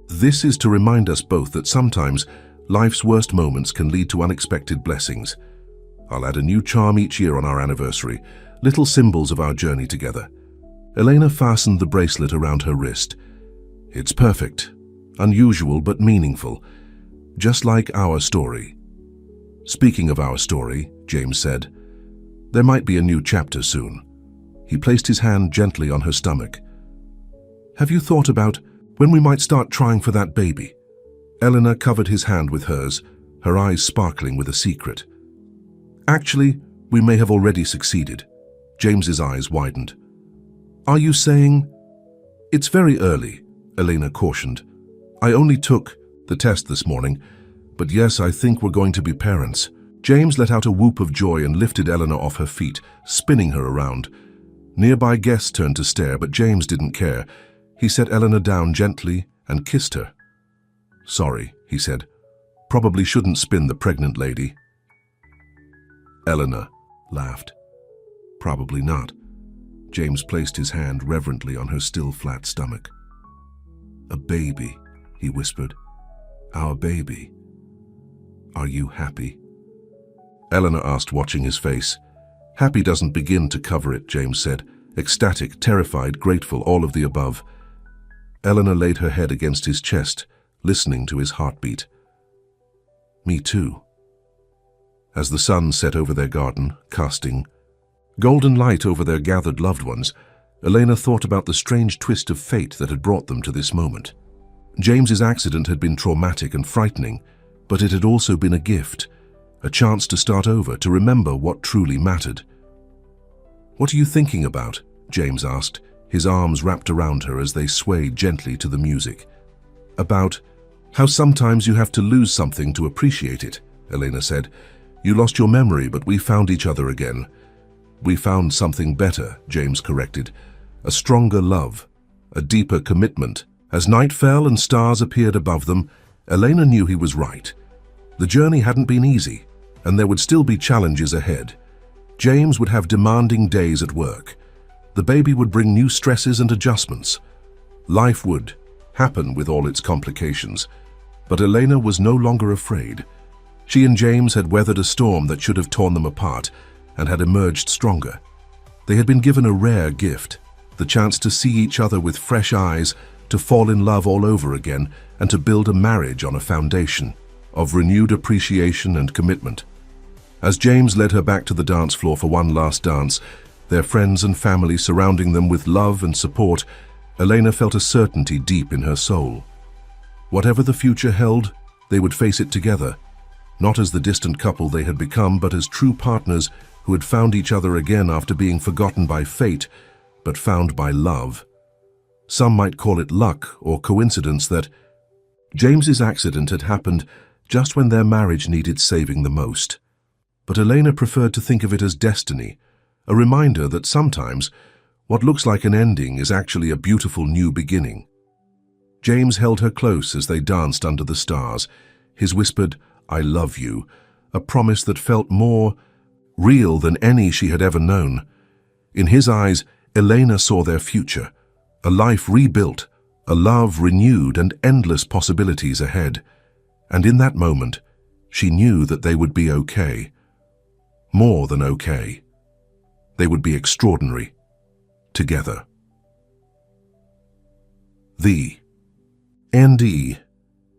"This is to remind us both that sometimes life's worst moments can lead to unexpected blessings. I'll add a new charm each year on our anniversary, little symbols of our journey together." Elena fastened the bracelet around her wrist. "It's perfect, unusual but meaningful, just like our story." "Speaking of our story," James said, "there might be a new chapter soon." He placed his hand gently on her stomach. "Have you thought about when we might start trying for that baby?" Eleanor covered his hand with hers, her eyes sparkling with a secret. "Actually, we may have already succeeded." James's eyes widened. "Are you saying—" "It's very early," Elena cautioned. "I only took the test this morning, but yes, I think we're going to be parents." James let out a whoop of joy and lifted Eleanor off her feet, spinning her around. Nearby guests turned to stare, but James didn't care. He set Eleanor down gently and kissed her. "Sorry," he said. "Probably shouldn't spin the pregnant lady." Eleanor laughed. "Probably not." James placed his hand reverently on her still flat stomach. "A baby," he whispered. "Our baby. Are you happy?" Eleanor asked, watching his face. "Happy doesn't begin to cover it," James said. "Ecstatic, terrified, grateful, all of the above." Eleanor laid her head against his chest, listening to his heartbeat. "Me too." As the sun set over their garden, casting golden light over their gathered loved ones, Elena thought about the strange twist of fate that had brought them to this moment. James's accident had been traumatic and frightening, but it had also been a gift, a chance to start over, to remember what truly mattered. "What are you thinking about?" James asked, his arms wrapped around her as they swayed gently to the music. "About how sometimes you have to lose something to appreciate it," Elena said. "You lost your memory, but we found each other again." "We found something better," James corrected. "A stronger love, a deeper commitment." As night fell and stars appeared above them, Elena knew he was right. The journey hadn't been easy, and there would still be challenges ahead. James would have demanding days at work. The baby would bring new stresses and adjustments. Life would happen with all its complications. But Elena was no longer afraid. She and James had weathered a storm that should have torn them apart and had emerged stronger. They had been given a rare gift, the chance to see each other with fresh eyes, to fall in love all over again, and to build a marriage on a foundation. of renewed appreciation and commitment. As James led her back to the dance floor for one last dance, their friends and family surrounding them with love and support, Elena felt a certainty deep in her soul. Whatever the future held, they would face it together, not as the distant couple they had become, but as true partners who had found each other again after being forgotten by fate, but found by love. Some might call it luck or coincidence that James's accident had happened just when their marriage needed saving the most. But Elena preferred to think of it as destiny, a reminder that sometimes what looks like an ending is actually a beautiful new beginning. James held her close as they danced under the stars, his whispered, "I love you," a promise that felt more real than any she had ever known. In his eyes, Elena saw their future, a life rebuilt, a love renewed, and endless possibilities ahead. And in that moment, she knew that they would be okay. More than okay. They would be extraordinary. Together. The N.D.